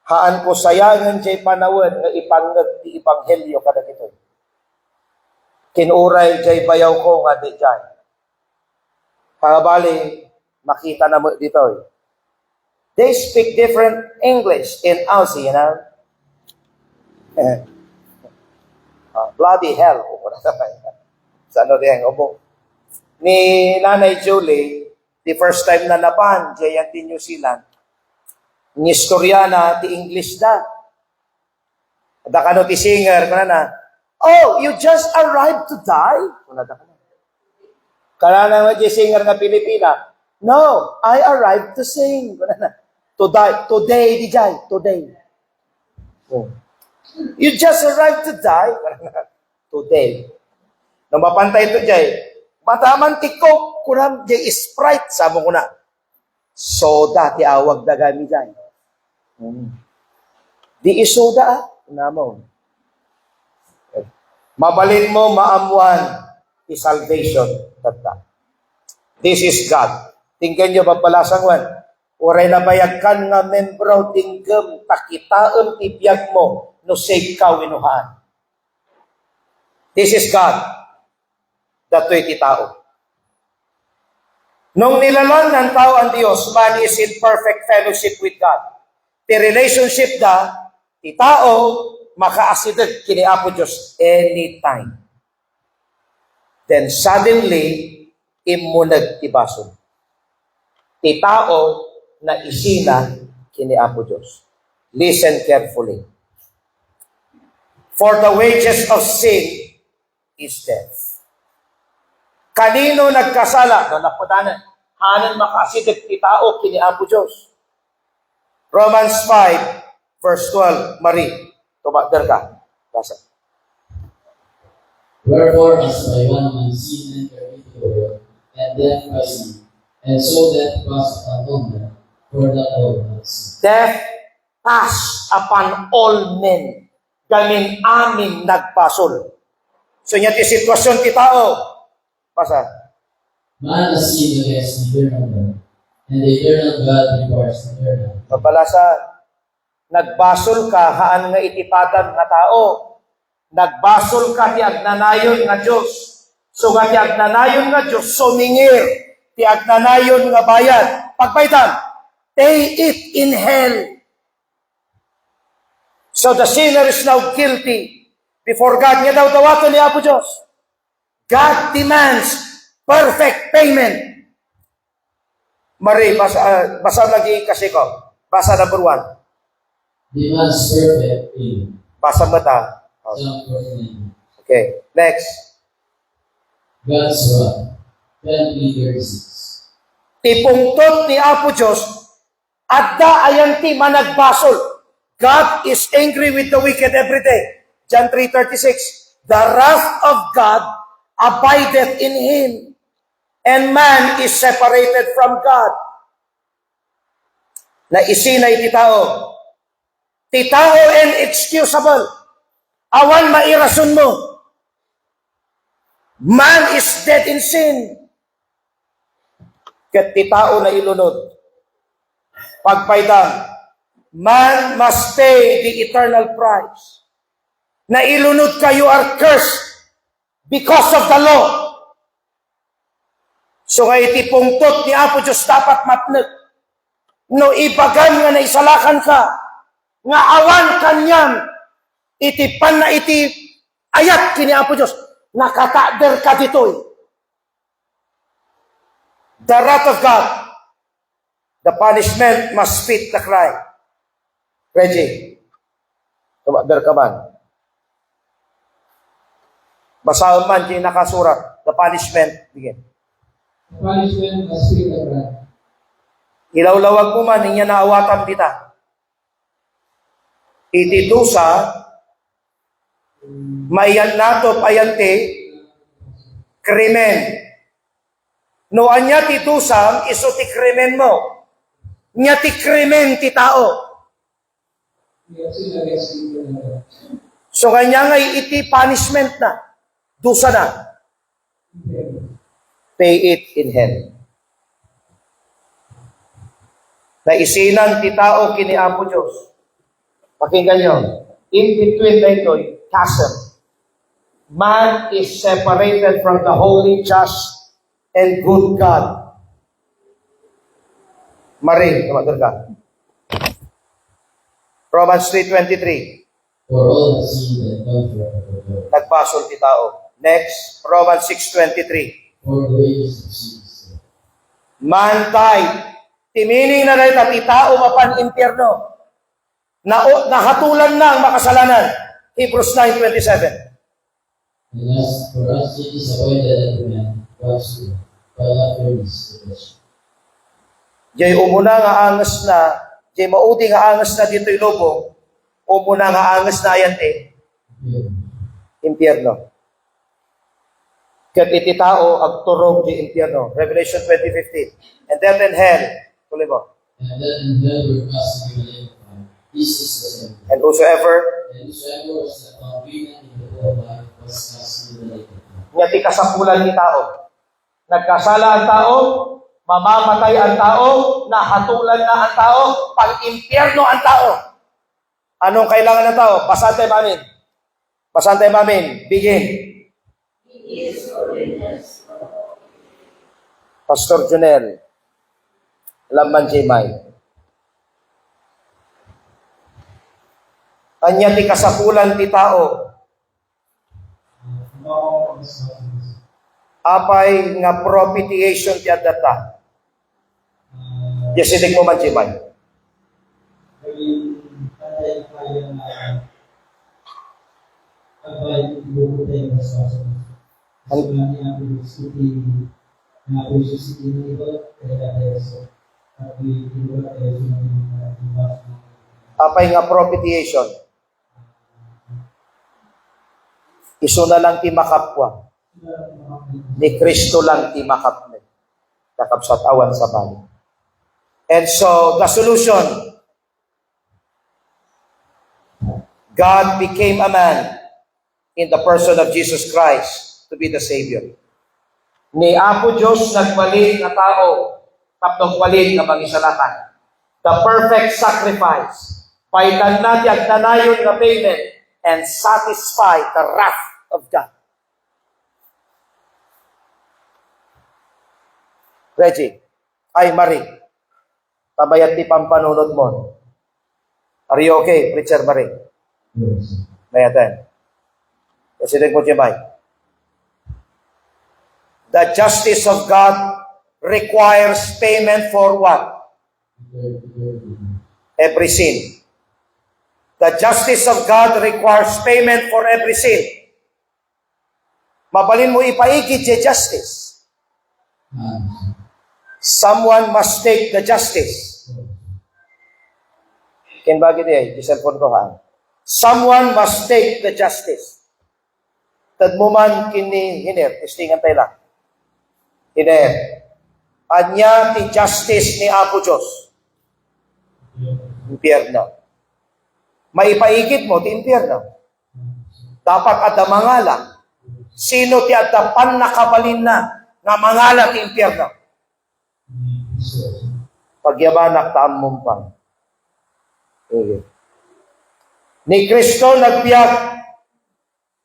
Haan ko sayangan jay panawin nga ipangag ti Ebanghelyo kada kito. Kinuray jay bayaw ko nga di jay. Habali, makita na mo dito. They speak different English in Aussie, you know. Bloody hell. Sa ano rin, opo. Ni Nanay Julie, the first time na napan, diyan ti New Zealand, ni Historiana, ti English da. Ada ka no ti singer, kuna na, oh, you just arrived to die? Kuna da ka na. Kana na ti singer nga Pilipina, no, I arrived to sing. Kuna na. To die, today, di jay, today. Oh. You just arrived to die? Today. Nung mapantay ito jay, mataman ti Coke, kunam jay Sprite, sabong ko na. Soda, ti awag da gami jay. Di isoda, kunamo. Mabalin mo, maamuan, ti salvation. Tata. This is God. Tingkan nyo, papalasang wan. Uray na bayagkan nga membro, tinggam, takitaam, tibiyag mo, no save ka, winuhaan. This is God. Dato'y ti tao. Nung nilalang ng tao ang Diyos, man is in perfect fellowship with God. Ti relationship da, ti tao, makaasideg kini Apo Diyos anytime. Then suddenly, imunag ibasol. Ti tao na isina kini Apo Diyos. Listen carefully. For the wages of sin is death. Kanino nagkasala? No, napadanan. Hanan makasidig ti tao kini Apo Diyos. Romans 5, verse 12. Mari, tumakder ka. Basa. Wherefore, as by one man sin entered into the world, and death by sin, and so death passed upon men, for that all have sinned. Death passed upon all men. Gamin amin nagpasol. So niya ti sitwasyon ti tao. Basa. Man has sinned against the eternal God, and the eternal God requires eternal. Mabalasa, nagbasol ka, haan nga itipatan nga tao. Nagbasol ka, ti agnanayon nga Diyos. So nga ti agnanayon nga Diyos, sumingir, ti agnanayon nga bayan. Pagpaitan, pay it in hell. So the sinner is now guilty before God. Nga daw dawato ni Apo Diyos. God demands perfect payment. Mari, basa lagi kasi ko. Basa number 1. Demands perfect payment. Basa mata. Psalm 49. Okay, next. God's wrath. 10:36. Tipungtot ni Apo Diyos, adda ayan ti managbasol. God is angry with the wicked every day. John 3:36. The wrath of God abideth in him, and man is separated from God. Na isinay ti tao. Ti tao inexcusable. Awan mairason mo. Man is dead in sin. Ket ti tao na ilunod. Pagpaidan, man must pay the eternal price. Na ilunod ka, you are cursed because of the law. So nga iti pungtot ni Apo Diyos dapat matnag. No ibagan nga naisalakan ka, nga awan kanyan, iti pan na iti ayat kini Apo Diyos, nakatader ka ditoy. The wrath of God, the punishment must fit the crime. Reggie, tumakder ka man. Basahan man kini nakasurat, the punishment, begin. Punishment must fit the crime. Ilawlawag mo man, niya naawatan kita. Iti dusa, mayan nato payante, krimen. No anya ti dusam, iso ti krimen mo. Nya ti krimen ti tao. So kanya nga iti punishment na. Dusa na. Pay it in hell. Naisinan ti tao kini Apo Diyos. Pakinggan nyo. In between na ito'y chasm. Man is separated from the holy, just, and good God. Mari, tumagal ka. Romans 3:23. For all have sinned and come short of the glory. Nagbasol ti tao. Next, Romans 6:23. For the wages of sin is death. Man died. Timining na rin at itao mapan impyerno. Nahatulan na ang makasalanan. Hebrews 9:27. And as for us it is appointed unto man, God's will, by after this flesh. Jay umuna nga angas na, jay maudi nga angas na dito'y lobo, umuna nga angas na ayan impyerno. Kat iti tao agturong di impyerno. Revelation 20:15. And death and hell, tuloy mo. And then in hell were cast into the lake of fire. This is the same. And whosoever, And whosoever was found dreaming in the pool of life was cast into the lake of fire. nga ti kasapulan ni tao. Nagkasala ang tao, mamamatay ang tao, nahatulan na ang tao, pang-impyerno ang tao. Anong kailangan ng tao? Basahan tayo mamin. Basahan tayo mamin. Begin. Pastor Junel. Laman Jemay. Anya ti kasapulan ti tao, apay nga propitiation ti adata. Yasidig mo man, Jimay. Apay nga propitiation. Iso na lang ti makapwa. Ni Kristo lang ti makapne. Kakapsatawan sa bali. And so, the solution, God became a man in the person of Jesus Christ to be the Savior. Ni Apo Diyos nagbalin na tao, tapno balin na mangisalakan. The perfect sacrifice. Paitan na ti agnanayon nga payment and satisfy the wrath of God. Reggie, ay Marie, tabayat ti pampanunod mo. Are you okay, Preacher Marie? Yes. Mayatan. Kasi mo Jemay. The justice of God requires payment for what? Every sin. The justice of God requires payment for every sin. Mabalin mo ipaigid si justice. Someone must take the justice. Ken bagay di cellphone ko ha. Someone must take the justice. Tad mo man kini hiner, istingan tayo lang. Hiner. Anya ti justice ni Apo Diyos. Impyerno. Maipaigid mo ti impyerno. Dapat ada mangala. Sino ti ada pan nakabalin na nga mangala ti impyerno? Pagyabanak taam mumpang. Okay. Ni Kristo nagbiag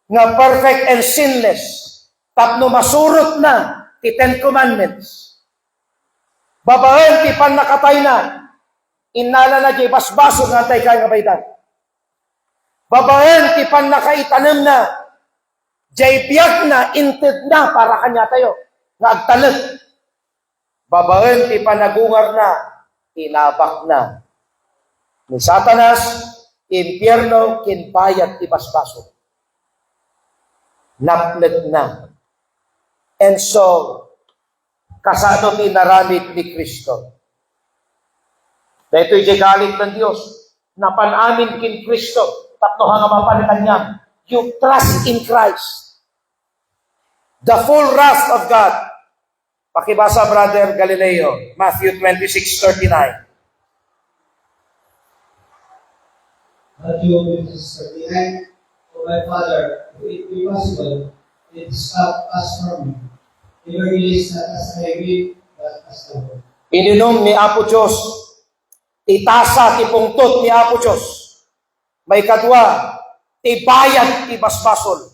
nga perfect and sinless. Tapno masurot na ti Ten Commandments. Babaen ti pan nakatay na. Inala na di basbaso nga tay kay nga baydan. Babaen ti pan nakaitanem na. Jay biag na, inted na para kanya tayo. Nga agtalag. Babaen ti panagungar na, tinabak na. Ni Satanas, impyerno, kinbayad ti basbaso. Naplet na. And so, kasano tinaramid ni Kristo. Dahil ito'y galit ng Diyos. Napanamin kin Kristo. Tatlo nga mapalitan niya. You trust in Christ. The full wrath of God. Pakibasa, Brother Galileo, Matthew 26:39. Matthew 26:39. For my Father, if it be possible, it stop us from me. He will release not as I will, but as I will. Ininom ni Apo Diyos. Itasa, tipungtot ni Apo Diyos. May kadwa, tibayad, tibasbasol.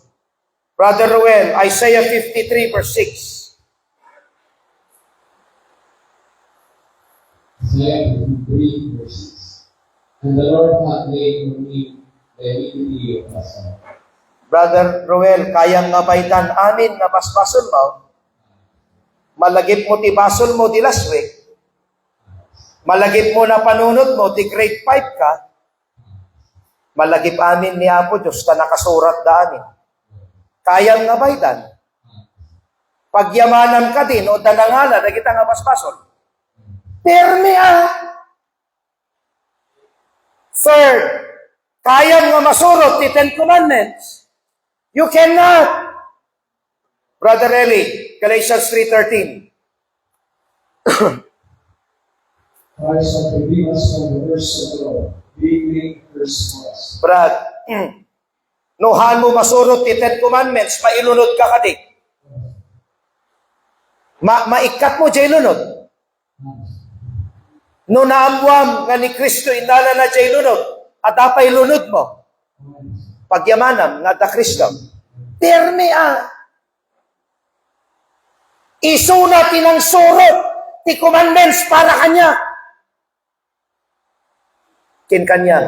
Brother Ruel, Isaiah 53 verse 6. Isaiah 53 verse 6. And the Lord hath laid on me the iniquity of us all. Brother Ruel, kayang nga baitan amin nga basbasol mo. Malagip mo ti basol mo di last week. Malagip mo na panunod mo di grade 5 ka. Malagip amin ni Apo Diyos ta nakasurat da amin. Kayang nga baitan. Pagyamanan ka din o danangala na kita nga basbasol. Perme Third, kayang nga masurot ti Ten Commandments. You cannot. Brother Eli, Galatians 3:13. Christ hath redeemed us from the curse of the law, being made curse for us. Brad, nuhan mo masurot ti Ten Commandments, mailunod ka kadi. Maikat mo jay lunod. No naamwam nga ni Kristo inala na jay lunod, at apay lunod mo. Pagyamanam nga da Kristo. Perme Isuna tinang surot ti commandments para kanya. Kin kanya.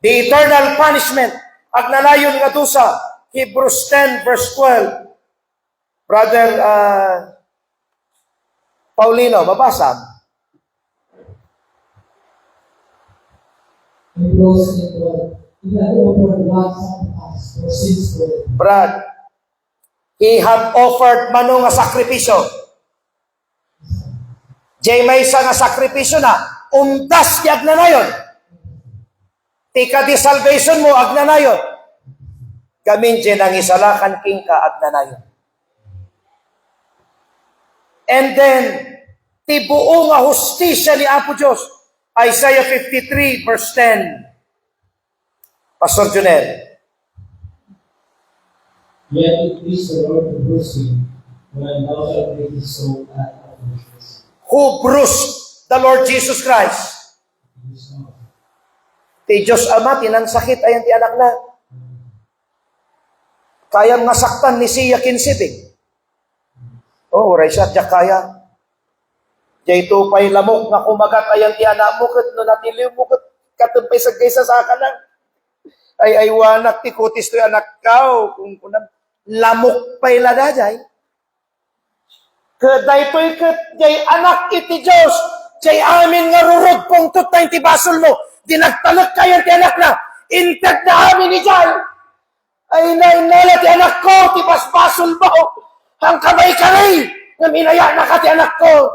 The eternal punishment, agnanayon nga dusa, Hebrews 10 verse 12. Brother Paulino, mabasa. Hebrews 10:12. He had offered one sacrifice for sins forever. Brad, he had offered mano nga sakripisyo. Jay may isa nga sakripisyo na, undas ki agnanayon. Tika di salvation mo, agnanayon. Gamin dyan ang isalakan king ka, agnanayon. And then, tibuo nga hustisya ni Apo Diyos, Isaiah 53 verse 10. Pastor Junel. Yet it is the Lord who bruised him, when thou shalt break his soul and afflictions. Who bruised the Lord Jesus Christ? Ti Diyos Ama, tinansakit ayan ti anak na. Kayang masaktan ni siya kinsibig. Oh, ray siya, diyak kaya. Diya ito pa'y lamok nga kumagat ayan ti anak mo, kat no natiliw mo, kat katumpay sa kaysa sa kanan. Ay wanak ti kutis to anak kao, kung kunang lamok pa'y ladajay. Kaday to'y kat, jay anak iti Diyos, jay amin nga rurog pong tutay ti basol mo, dinagtalak kayan ti anak na, intag na amin ni Jay. Ay nainala ti anak ko, ti basbasol mo, ang kamay-kamay, na minaya na ka ti anak ko.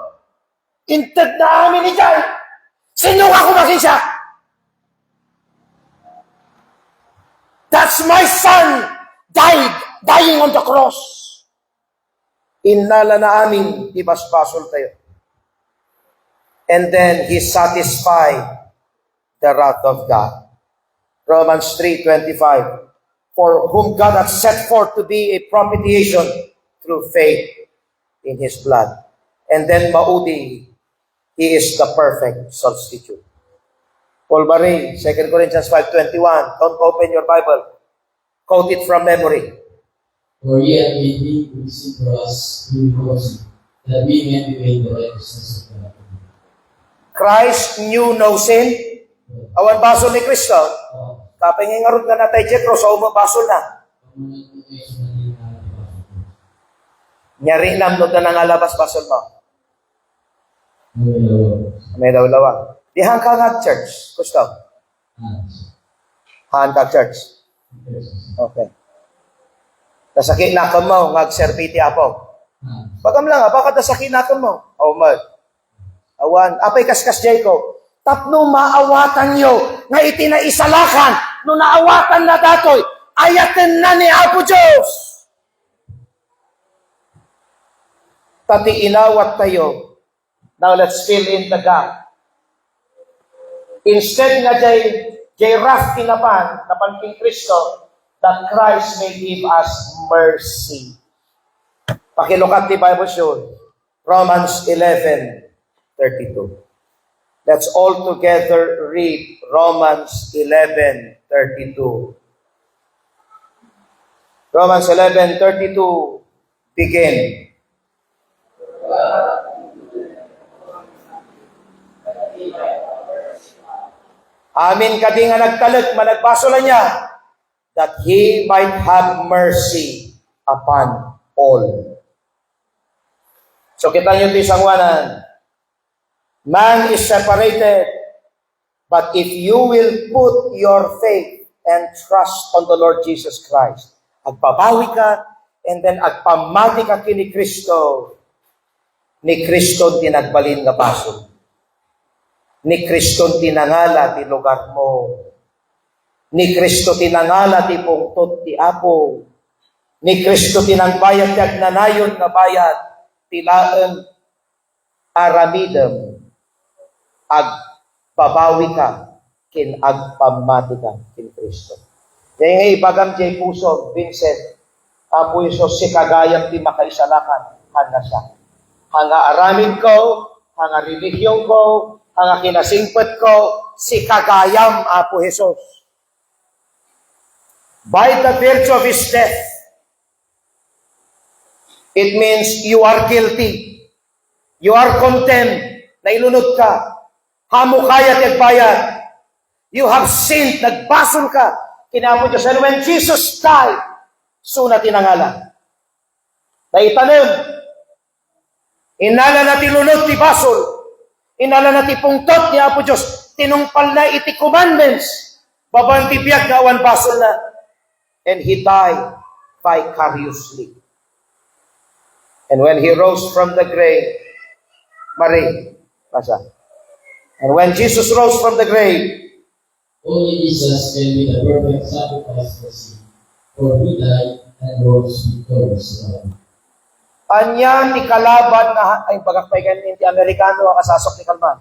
Intag na amin ni Jay. Sino nga kumakin siya? That's my son dying on the cross. Inala na amin, ibasbasol tayo. And then, He satisfied the wrath of God. Romans 3:25. For whom God hath set forth to be a propitiation through faith in His blood. And then, maudi, He is the perfect substitute. Paul Marie, 2 Corinthians 5:21. Don't open your Bible. Quote it from memory. For he hath made him to be sin for us, who knows him, that we may be made the righteousness of God. Christ knew no sin. Awan basol ni Kristo. Kapag nga ron ka na tayo Jekro, sa umang basol na. Nyari nam no na nangalabas basol mo. May lawlawa. Dihan ka nga church. Gusto? Haan ka church. Okay. Nasakit na ka mo, ngag-serpiti apo. Bagam lang, baka nasakit na ka mo. Oh, man. Awan, apay kaskas jay ko. Tapno maawatan nyo, nga itinaisalakan, no naawatan na datoy, ayaten na ni Apo Diyos. Pati inawat tayo. Now let's fill in the gap. Instead nga jay wrath tinapan, napanting Kristo, that Christ may give us mercy. Pakilukat ni Bible show, Romans 11:32. Let's all together read Romans 11:32. Romans 11:32, begin. Amin kadi nga nagtalag, managbasolan niya, that He might have mercy upon all. So kita nyo ito isang wanan. Man is separated, but if you will put your faith and trust on the Lord Jesus Christ, agbabawi ka, and then agpamati ka kini Kristo, ni Kristo tinagbalin nga basol. Ni Kristo tinangala ti lugar mo. Ni Kristo tinangala ti pungtot ti Apo. Ni Kristo tinangbayad ti agnanayon nga bayad, tilaan aramidem, agbabawi ka, kin agpamati ka, kin Kristo. Kaya nga ibagam jay puso, Vincent, Apo Isos, si kagayam ti makaisalakan, hanga siya. Hanga aramid ko, hanga relihiyon ko, hanga kinasingpet ko, si kagayam, Apo Jesus. By the virtue of His death, it means you are guilty. You are condemned. Nailunod ka. Hamo kaya at bayad. You have sinned. Nagbasol ka. Kinapon Diyos. And when Jesus died, suna tinangala. Naitanim. Inala na tilunod ti basol. Inala na ti pungtot ni Apo Diyos. Tinungpal na iti commandments. Babang ti biyag na awan basol na. And He died vicariously. And when He rose from the grave, Mary, basa. And when Jesus rose from the grave, only Jesus can be the perfect sacrifice for sin, for He died and rose victoriously. Anya ni kalaban na ay pagkakpaigan ni Amerikano ang kasasok ni Kalman.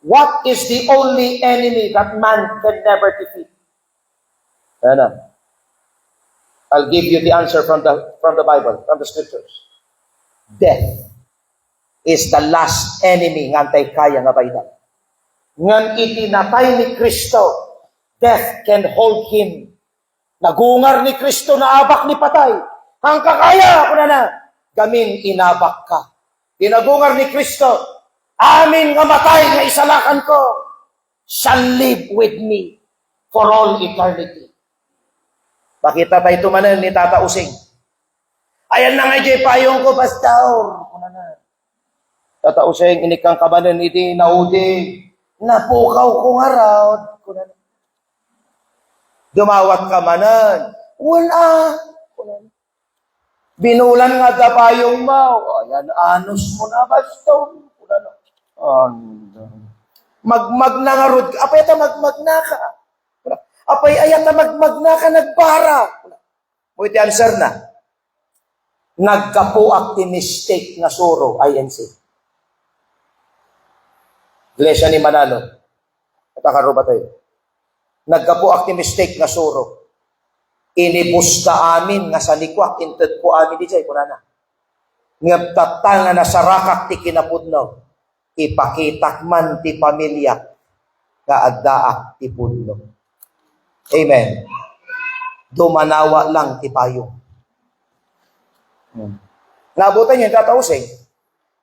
What is the only enemy that man can never defeat? Ano? I'll give you the answer from the Bible, from the scriptures. Death is the last enemy nga tay kaya nga baydan. Ngan itinatay ni Kristo, death can hold Him. Nagungar ni Kristo na abak ni patay. Ang kakaya ako na gamin inabak ka. Dinagungar ni Kristo, amin nga matay nga isalakan ko, shall live with me for all eternity. Bakita tayo tumanan ni Tata Using. Ayan na nga jay payong ko, pastor. Tata Using, inikang kabanan iti naudi. Napukaw ko nga raw. Dumawat ka manan. Wala. Binulan nga da payong mo. Ayan, anos mo na, pastor. Magmag na nga rod. Apay ata magmag na ka. Apay ayata magmag na ka nagbara. Buti answer na. Nagkapuak ti mistake na suro, INC. Iglesia ni Manalo. Katakaroba tayo. Nagkapuak ti mistake na suro. Inibusta amin nga sa likwak, inted ko amin di jay, kunana. Ngabtatang na nasarakak ti kinapudno. Ipakitak man ti pamilya nga addaak ti pudno. Amen. Dumanawa lang ti payong. Nabutan niya tatausing.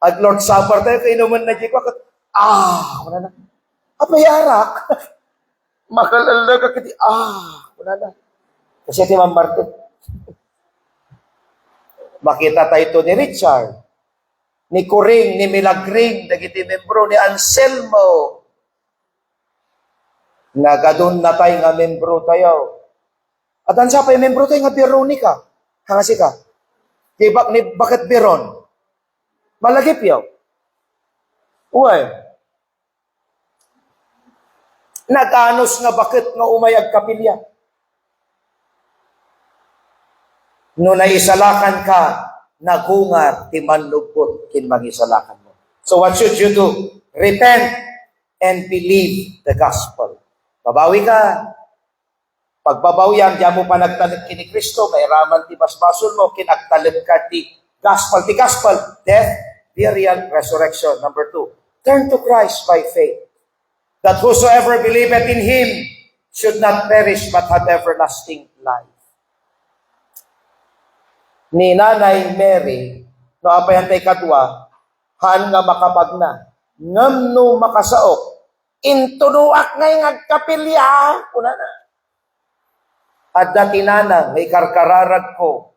At Lord Supper tayo, kainuman na di ko. Wala na. Apayarak. Makalala ka kiti. Wala na. Kasi ti Ma'am Martin. Makita tayo ito ni Richard, ni Coring, ni Milagring, nagiti membro ni Anselmo. Nagadun na tayo nga membro tayo. At ansa pa yung membro tayo nga Veronica. Hangasi ka. Bakit Veron? Malagip yaw. Uy. Nag-anos nga bakit nga umayag kapilya. No naisalakan ka, nagungar, ti manlupot, kin mangisalakan mo. So what should you do? Repent and believe the gospel. Babawi ka. Pagbabawian, diyan mo pa nagtalip kini Kristo, may raman ti basbasol mo, kinagtalip ka ti gospel. Ti gospel, death, burial, resurrection. Number 2, turn to Christ by faith, that whosoever believeth in Him should not perish but have everlasting life. Ni Nanay Mary, no apayantay kadwa, han nga makapagna, ngam no makasaok, intunuak ngay ngagkapilya, kuna na. At datinana, may karkararag ko,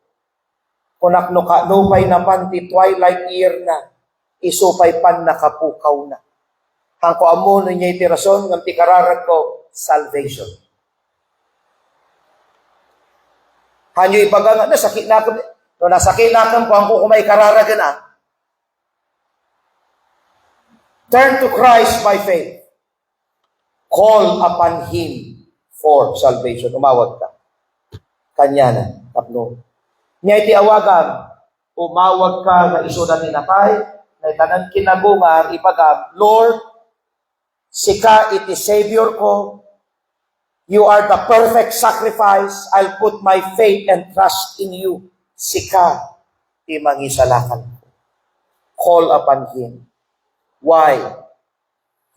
kunak no kanupay na panti, twilight year na, isupay pan nakapukaw na. Hangko amuno niya itirason, ng tikararag ko, salvation. Hanyo ipagang, nasakit na ako, no, nasakit na ako, kung kumay kararagan na. Turn to Christ by faith. Call upon Him for salvation. Umawag ka. Kanya na, tapno. Niya iti awagan, umawag ka na iso na tinakay, na itanan kinabungan, ipagam, Lord, sika iti Savior ko, you are the perfect sacrifice, I'll put my faith and trust in you. Sika, iti mangisalakan ko. Call upon Him. Why?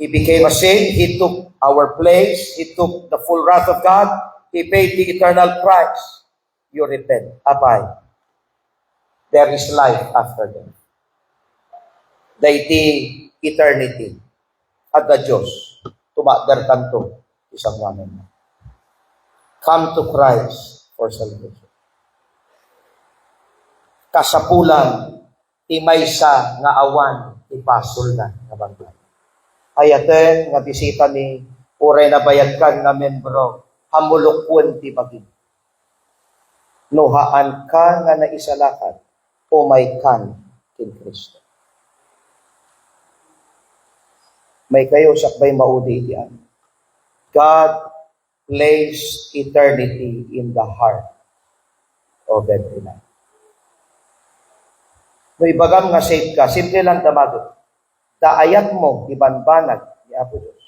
He became a sin, He took our place, He took the full wrath of God, He paid the eternal price. You repent. Abay. There is life after death. Daiti eternity. At the Diyos. Tumakder kanto. isang wanan na. Come to Christ for salvation. Kasapulan, imaysa nga awan, ipasol na nga bangkay. Ayaten nga bisita ni uray na bayagkan nga membro, hamulukwan ti bagin. Nuhaan ka nga naisalakan, umay kan kin Kristo. May kayo sakbay maudi diyan. God placed eternity in the heart of every man. No ibagam nga saved ka, simple lang damagot. Daayat mo, ibanbanag ni Apo Diyos.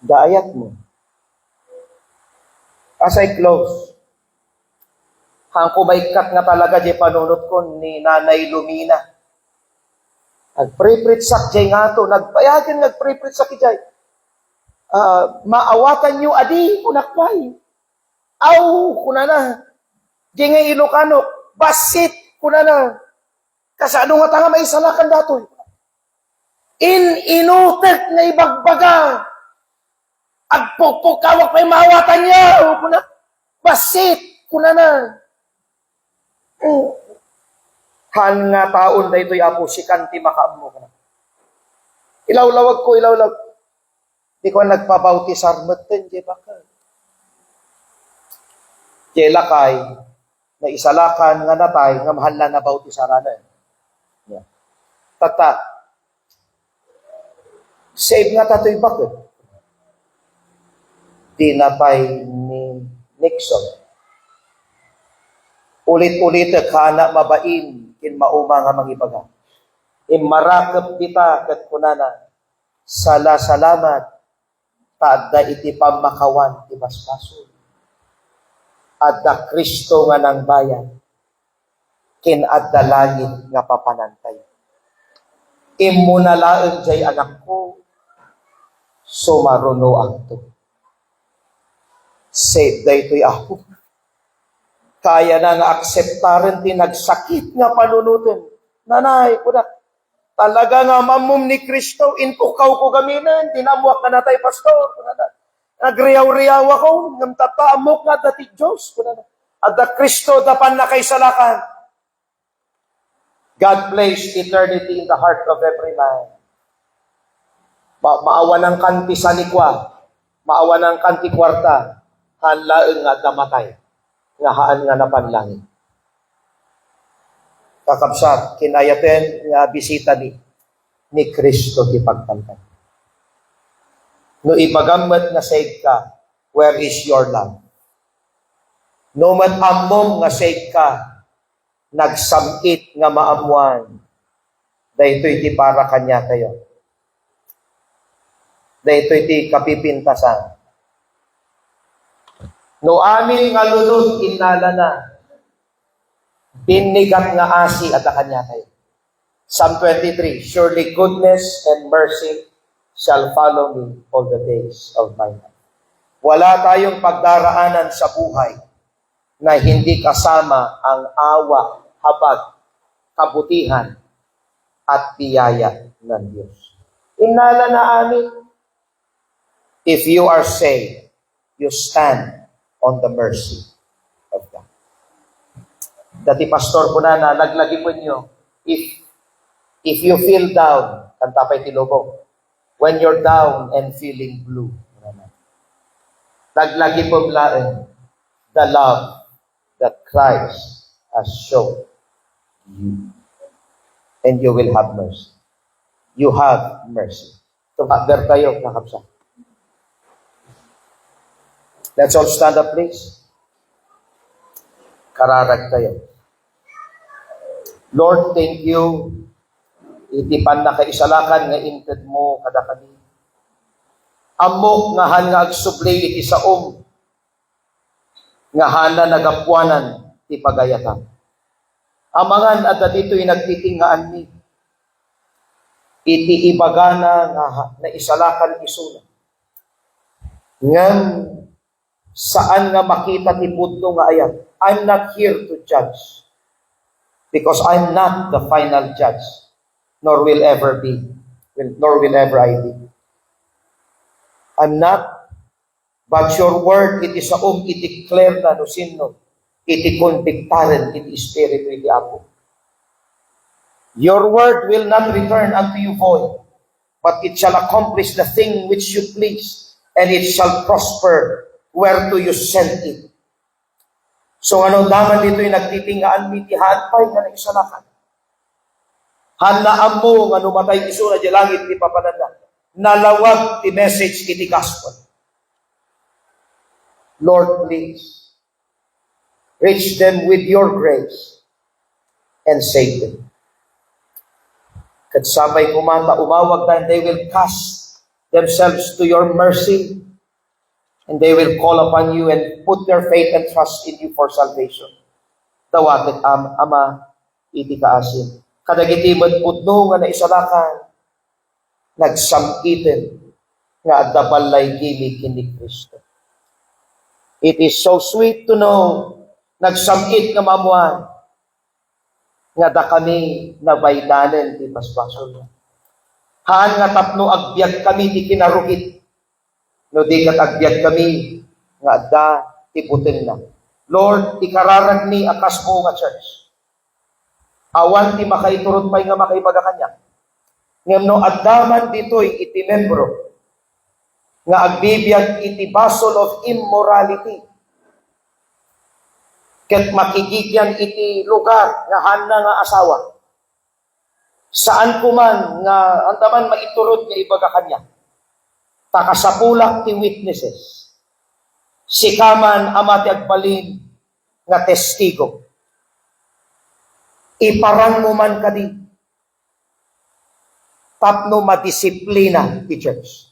Daayat mo. As I close, hang kumaykat nga talaga di panunot ko ni Nanay Lumina. Nagpre-preach jay nga to, nagpayagan nagpre-preach jay. Maawatan nyo, adi, kunakpay. Aw, kunana. Di nga Ilocano, basit, kunana. Kasano nga tanga may salakan datoy. Inutek nga ibagbaga. Agpukpuk kawak pa'y maawatan niya. O, kuna, basit, kunana. Han nga taon da ito'y apo, si kanti makaam mo. Ilawlawag ko, ilawlawag. Di ko nagpabautis armatan, di baka. Di lakay, na isalakan nga natay, nga mahal na bautis aranan. Yeah. Tata, save nga tato'y bakit? Dinapay ni Nixon. Ulit-ulit kana mabain kin mauma nga mangibaga. Imarakap kita kat kunana salamat taadda iti pamakawan ti basbaso. Adda Kristo nga nang bayan kin adda langit nga papanantay. Immunalaen jay anak ko sumaruno akto. Save daytoy ako. Kaya na nga akseptaren ti nagsakit nga panunutin. Nanay, kudak, talaga nga mamum ni Kristo, intukaw ko gaminan, dinamuak ka na tayo, pastor. Nagriyaw-riyaw ako, ng tataamok nga dati Diyos. At the Kristo, dapan na kay salakan. God placed eternity in the heart of every man. Maawa ng kanti sanikwa, maawa ng kanti kwarta, hanlaeng nga damatay. Nga haan nga napanlangin. Kakabsat, kinayaten nga bisita ni Kristo ti pagtantan. No ipagamit nga save ka, where is your love? No man amom nga save ka, nagsamit nga maamuan, dahito'y ti para kanya tayo. Dahito'y ti kapipintasan. No amin nga lunod inala na, binigat nga asi at kanya tayo. Psalm 23, surely goodness and mercy shall follow me all the days of my life. Wala tayong pagdaraanan sa buhay na hindi kasama ang awa, habag, kabutihan, at biyaya ng Diyos. Inala na amin, if you are saved, you stand on the mercy of God. Dati pastor ko na naglagi po nyo, if you feel down, kanta pa'y tilubong, when you're down and feeling blue, naglagi po mlaen, the love that Christ has shown you. And you will have mercy. You have mercy. Tumakder tayo, nakapsa. Let's all stand up, please. Kararag tayo. Lord, thank you. Itipan na kaisalakan nga inted mo kada kani. Amok nga han nga agsubli iti saom. Nga hana nagapuanan ti pagayatan. Amangan at dito'y nagtitingaan ni. Iti ibagana nga na isalakan isuna. Ngam saan nga makita ti pudno nga ayat. I'm not here to judge. Because I'm not the final judge. Nor will ever be. Nor will ever I be. I'm not, but your word, iti saom, iti declare na no sino, iti convictaren, iti espiritu, iti Apo. Your word will not return unto you void, but it shall accomplish the thing which you please, and it shall prosper whereto you send it. So ano daman dito'y nagtitingaan miti hanpay nga naisalakan. Hanaan mo nga numatay iso na di langit ti papananda. Nalawag ti message iti gospel. Lord, please, reach them with your grace and save them. Kadsabay kumanta, umawag na, and they will cast themselves to your mercy, and they will call upon you and put their faith and trust in you for salvation. Dawagit Ama, iti kaasin. Kadagiti pudno nga naisalakan, nagsamiten nga adda balay gili kini Kristo. It is so sweet to know, nagsamit nga mamuan, nga da kami nabaydanen ti basbasol. Haan nga tapno agbyag kami ti kinarukit, no di kat agbyag kami nga adda ti putin na. Lord, ikararag ni akas mo nga church. Awan ti makaiturot pa'y nga makaibaga kanya. Ngam no addaman dito'y iti membro nga agbibiyag iti basol of immorality. Ket makigigyan iti lugar nga hana nga asawa. Saan kuman nga andaman maiturot nga ibaga kanya. Takasapulak ti witnesses. Sikaman amati agbalin nga testigo. Iparang mo man kadi. Tapno madisiplina ti church.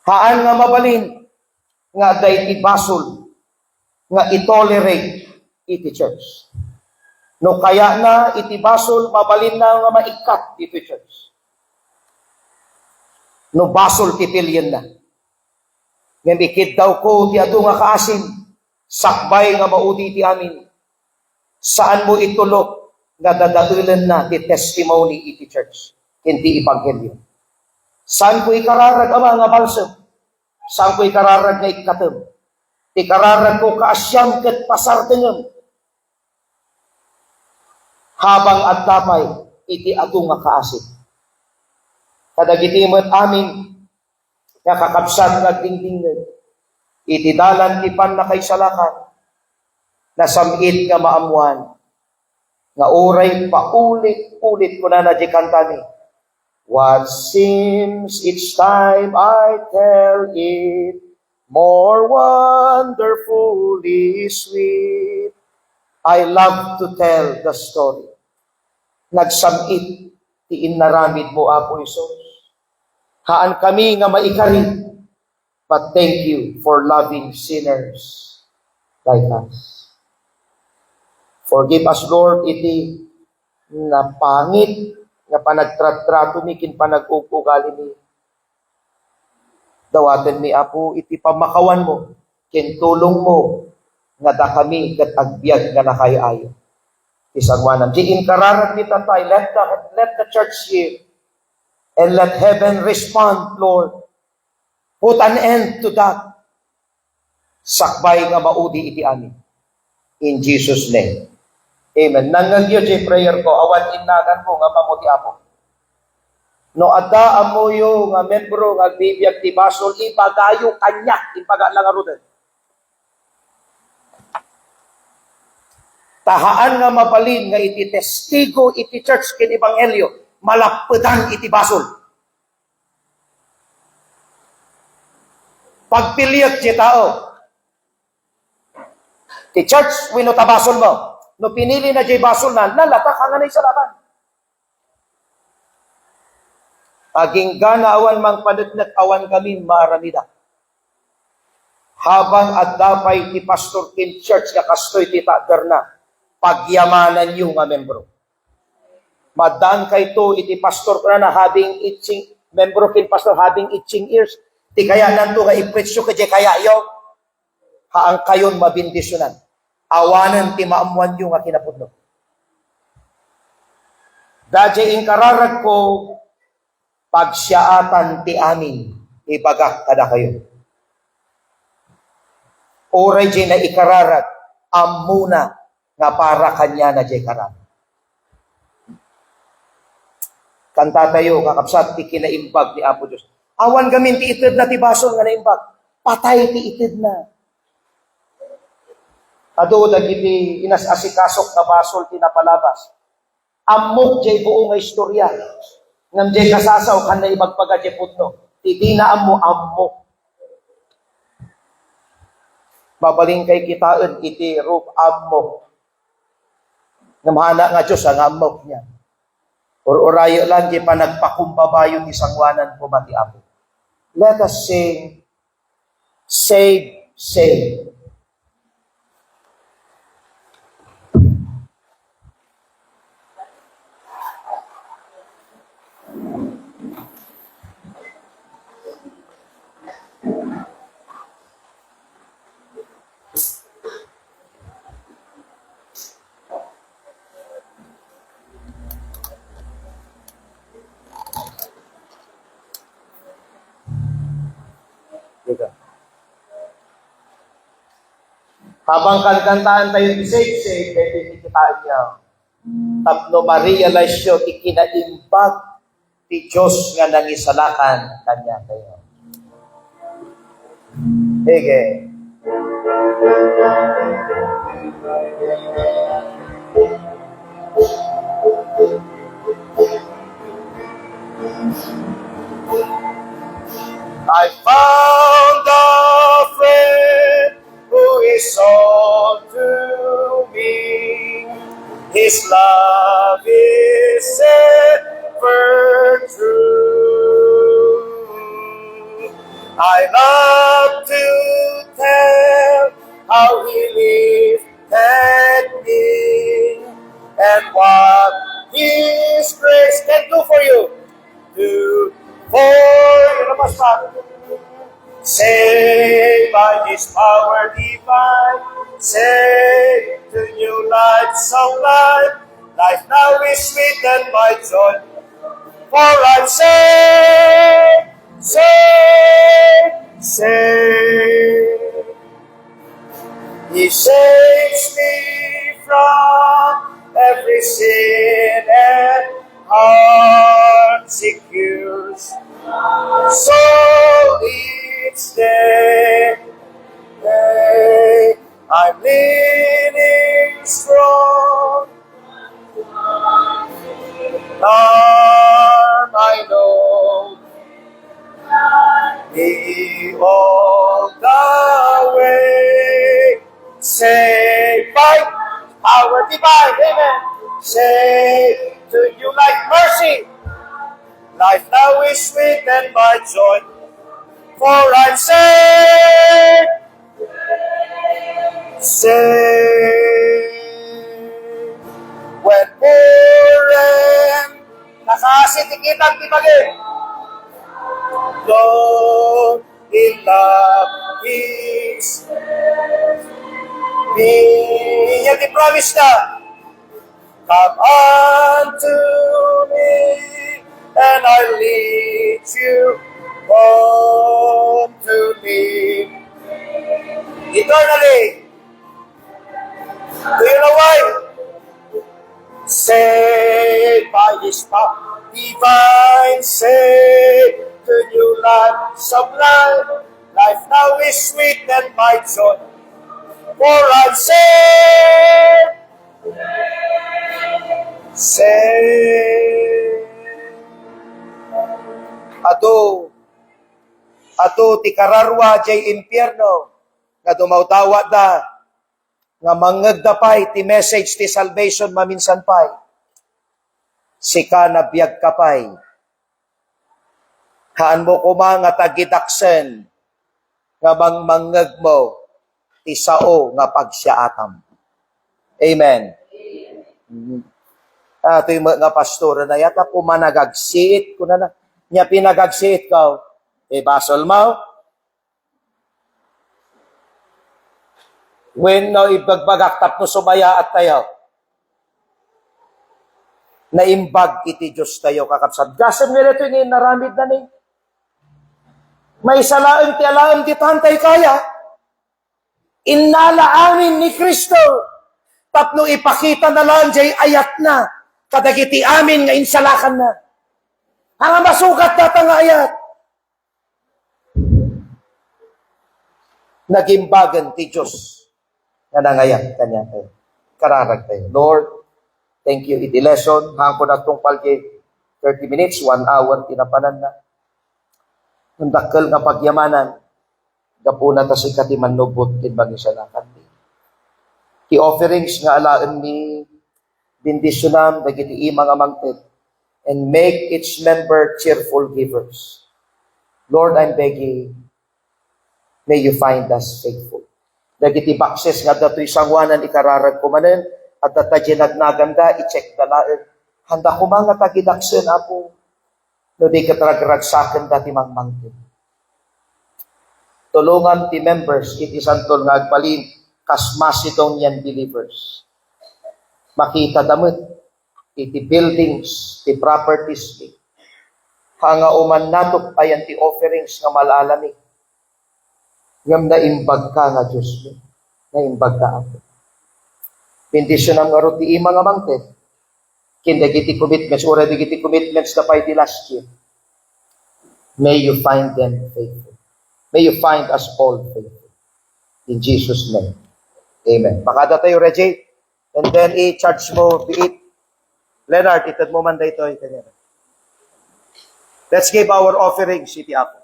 Haan nga mabalin nga day ti basol nga itolerate iti church. No kaya na iti basol mabalin na nga maikat iti church. No basol ti pilyen na. Ngem ikid daw ko ti adu nga kaasim, sakbay nga maudi ti amin. Saan mo itulok nga dadaulen na ti testimony iti church, hindi ebanghelyo. Saan ko ikararag ama nga balsam? Saan ko ikararag nga ikatem? Ikararag ko kaasyam ket pasartengem. Habang adtapay iti adu nga kaasim. Kadagiti met amin nga kakabsat nga dingdinggen. Iti dalan ti pannakaisalakan. Nasamit nga maamuan. Nga uray paulit-ulit ko na di kantani. What seems each time I tell it, more wonderfully sweet. I love to tell the story. Nagsamit ti inaramid mo, Apo Isos. Haan kami nga maikari, but thank you for loving sinners like us. Forgive us, Lord, iti napangit nga panagtratrato mi kin panag-ugali mi. Dawaten mi, Apo, iti pamakawan mo, kin tulong mo, nga da kami kat agbyag nga nakayayo. Isagwanan. Di inkararag ni tatay, let the church hear, and let heaven respond, Lord. Put an end to that. Sakbay nga maudi iti amin. In Jesus' name. Amen. Nanggagyo di prayer ko, awan inagan mo nga mamuti Apo. No adda amoyo nga membro nga bibiyag ti basol, ipagayo kanya, ipaga lang arudan. Tahaan nga mabalin nga iti testigo iti church ken ebanghelyo, malappetan iti basol. Pagpiliyag ti tao. Ti church wenno ta basol mo. No pinili na jay basol na, nalatak ka nga na isalakan. Aging gana awan mang panatnat awan kami maramida. Habang adapay ti pastor kin church nga kastoy ti tader na, pagyamanan yung nga membro. Madaan kay to iti pastor ko na having itching, membro kin pastor having itching ears. Ti kaya nanto nga ipretsyo ka kaya yo, haang kayon mabindisyonan. Awanan ti maamuan yung nga kinapudno. Dadya inkararag ko, pagsiyaatan ti amin, ibagak kada kayo. Oray jay na ikararag, amuna nga para kanya na jay kararag. Kanta tayo, kakapsat, ti kinaimbag ni Apo Diyos. Awan gamin ti ited na ti basol nga naimbag. Patay ti ited na. Ado, dagiti inasasikasok na basol ti napalabas. Amok jay buo nga istorya. Ngam jay kasasaw kan na ibagpaga jay putno. Ti na amok. Babaling kay kitaan iti roof amok. Namhana nga Diyos ang amok niya. Or-orayo lang di pa nagpakumbabayo ti sangwanan ko ba ti Apo. Let us sing, save, save. Habang kankantaan tayo ni Save, pwede kikitaan niya. Tapno ma-realize yun, ikinaimbag ti Diyos nga nangisalakan kanya kayo. Sige. I found a friend who is all to me. His love is ever true. I love to tell how he lifted me and what his grace can do for you. Do for you, saved by His power divine, saved to new lights of life. Life now is sweet and my joy, for I'm saved, saved, saved. He saves me from every sin and heart secures. So each day, I'm leaning strong. Arm I know, He all the way. Saved by power divine, amen. Saved to you like mercy. Life now is sweet and my joy, for I'm saved, saved. When poor and nakasitikitan tibagin, Lord, in love is me. Yan di promise na, come unto me, and I lead you home to me eternally. Do you know why? Saved by His power divine, saved to new life sublime. Life now is sweet and my joy, for I'm saved, saved. Ato ti kararwa jay impyerno nga dumawdawa da nga mangagdapay ti message ti salvation maminsan pay. Sika na biyag kapay. Haan mo kuma nga tagidaksen nga mangmangag mo ti sao nga pagsiyaatam. Amen. Ito yung mga pastor na yata kumanagagsiit ko na niya pinagagsiit ka. Basol mo. When no ibagbagak tapno sumaya at tayo. Naimbag iti Diyos tayo kakapsat. Gasam nila ito yung naramid na ni. May salaang ti alaam ti tantay kaya. Inalaamin ni Kristo. Tapno ipakita na lang jay ayat na. Kadagiti amin nga insalakan na. Ang masukat data nga ayat. Nagimbagan ti Diyos. Nga nangayat kanya tayo. Kararag tayo. Lord, thank you. Iti lesson. Hangko na itong palgi 30 minutes, 1 hour, tinapanan na. Ang dakkel nga pagyamanan, gapuna ta si katiman lubot kin magisalakan di. Ti offerings nga alaan ni bendisyonam dagiti ima nga mangted and make each member cheerful givers. Lord, I'm begging, may you find us faithful. Dagiti boxes nga dato'y sangwanan ikararag kumanen at data ginagnagan i-check dalaen. Handa ko mga tagidaksen ako. No di katragragsaken dati mangmangkin. Tulungan ti members, iti santol nga agbalin, kas Macedonian believers. Makita damit, iti buildings, ti properties, hanga uman natop ayan ti offerings nga malalami. Ngam na imbag ka nga Diyos mo, na imbag ka ako. Bendisyon ang nga ti ima nga mangted, kindagiti commitments, already giti commitments na pa iti last year. May you find them faithful. May you find us all faithful. In Jesus' name. Amen. Makada tayo, Reggie. And then, i-charge mo, be-it. Leonard, itad mo man da ito. Let's give our offering, City Apo.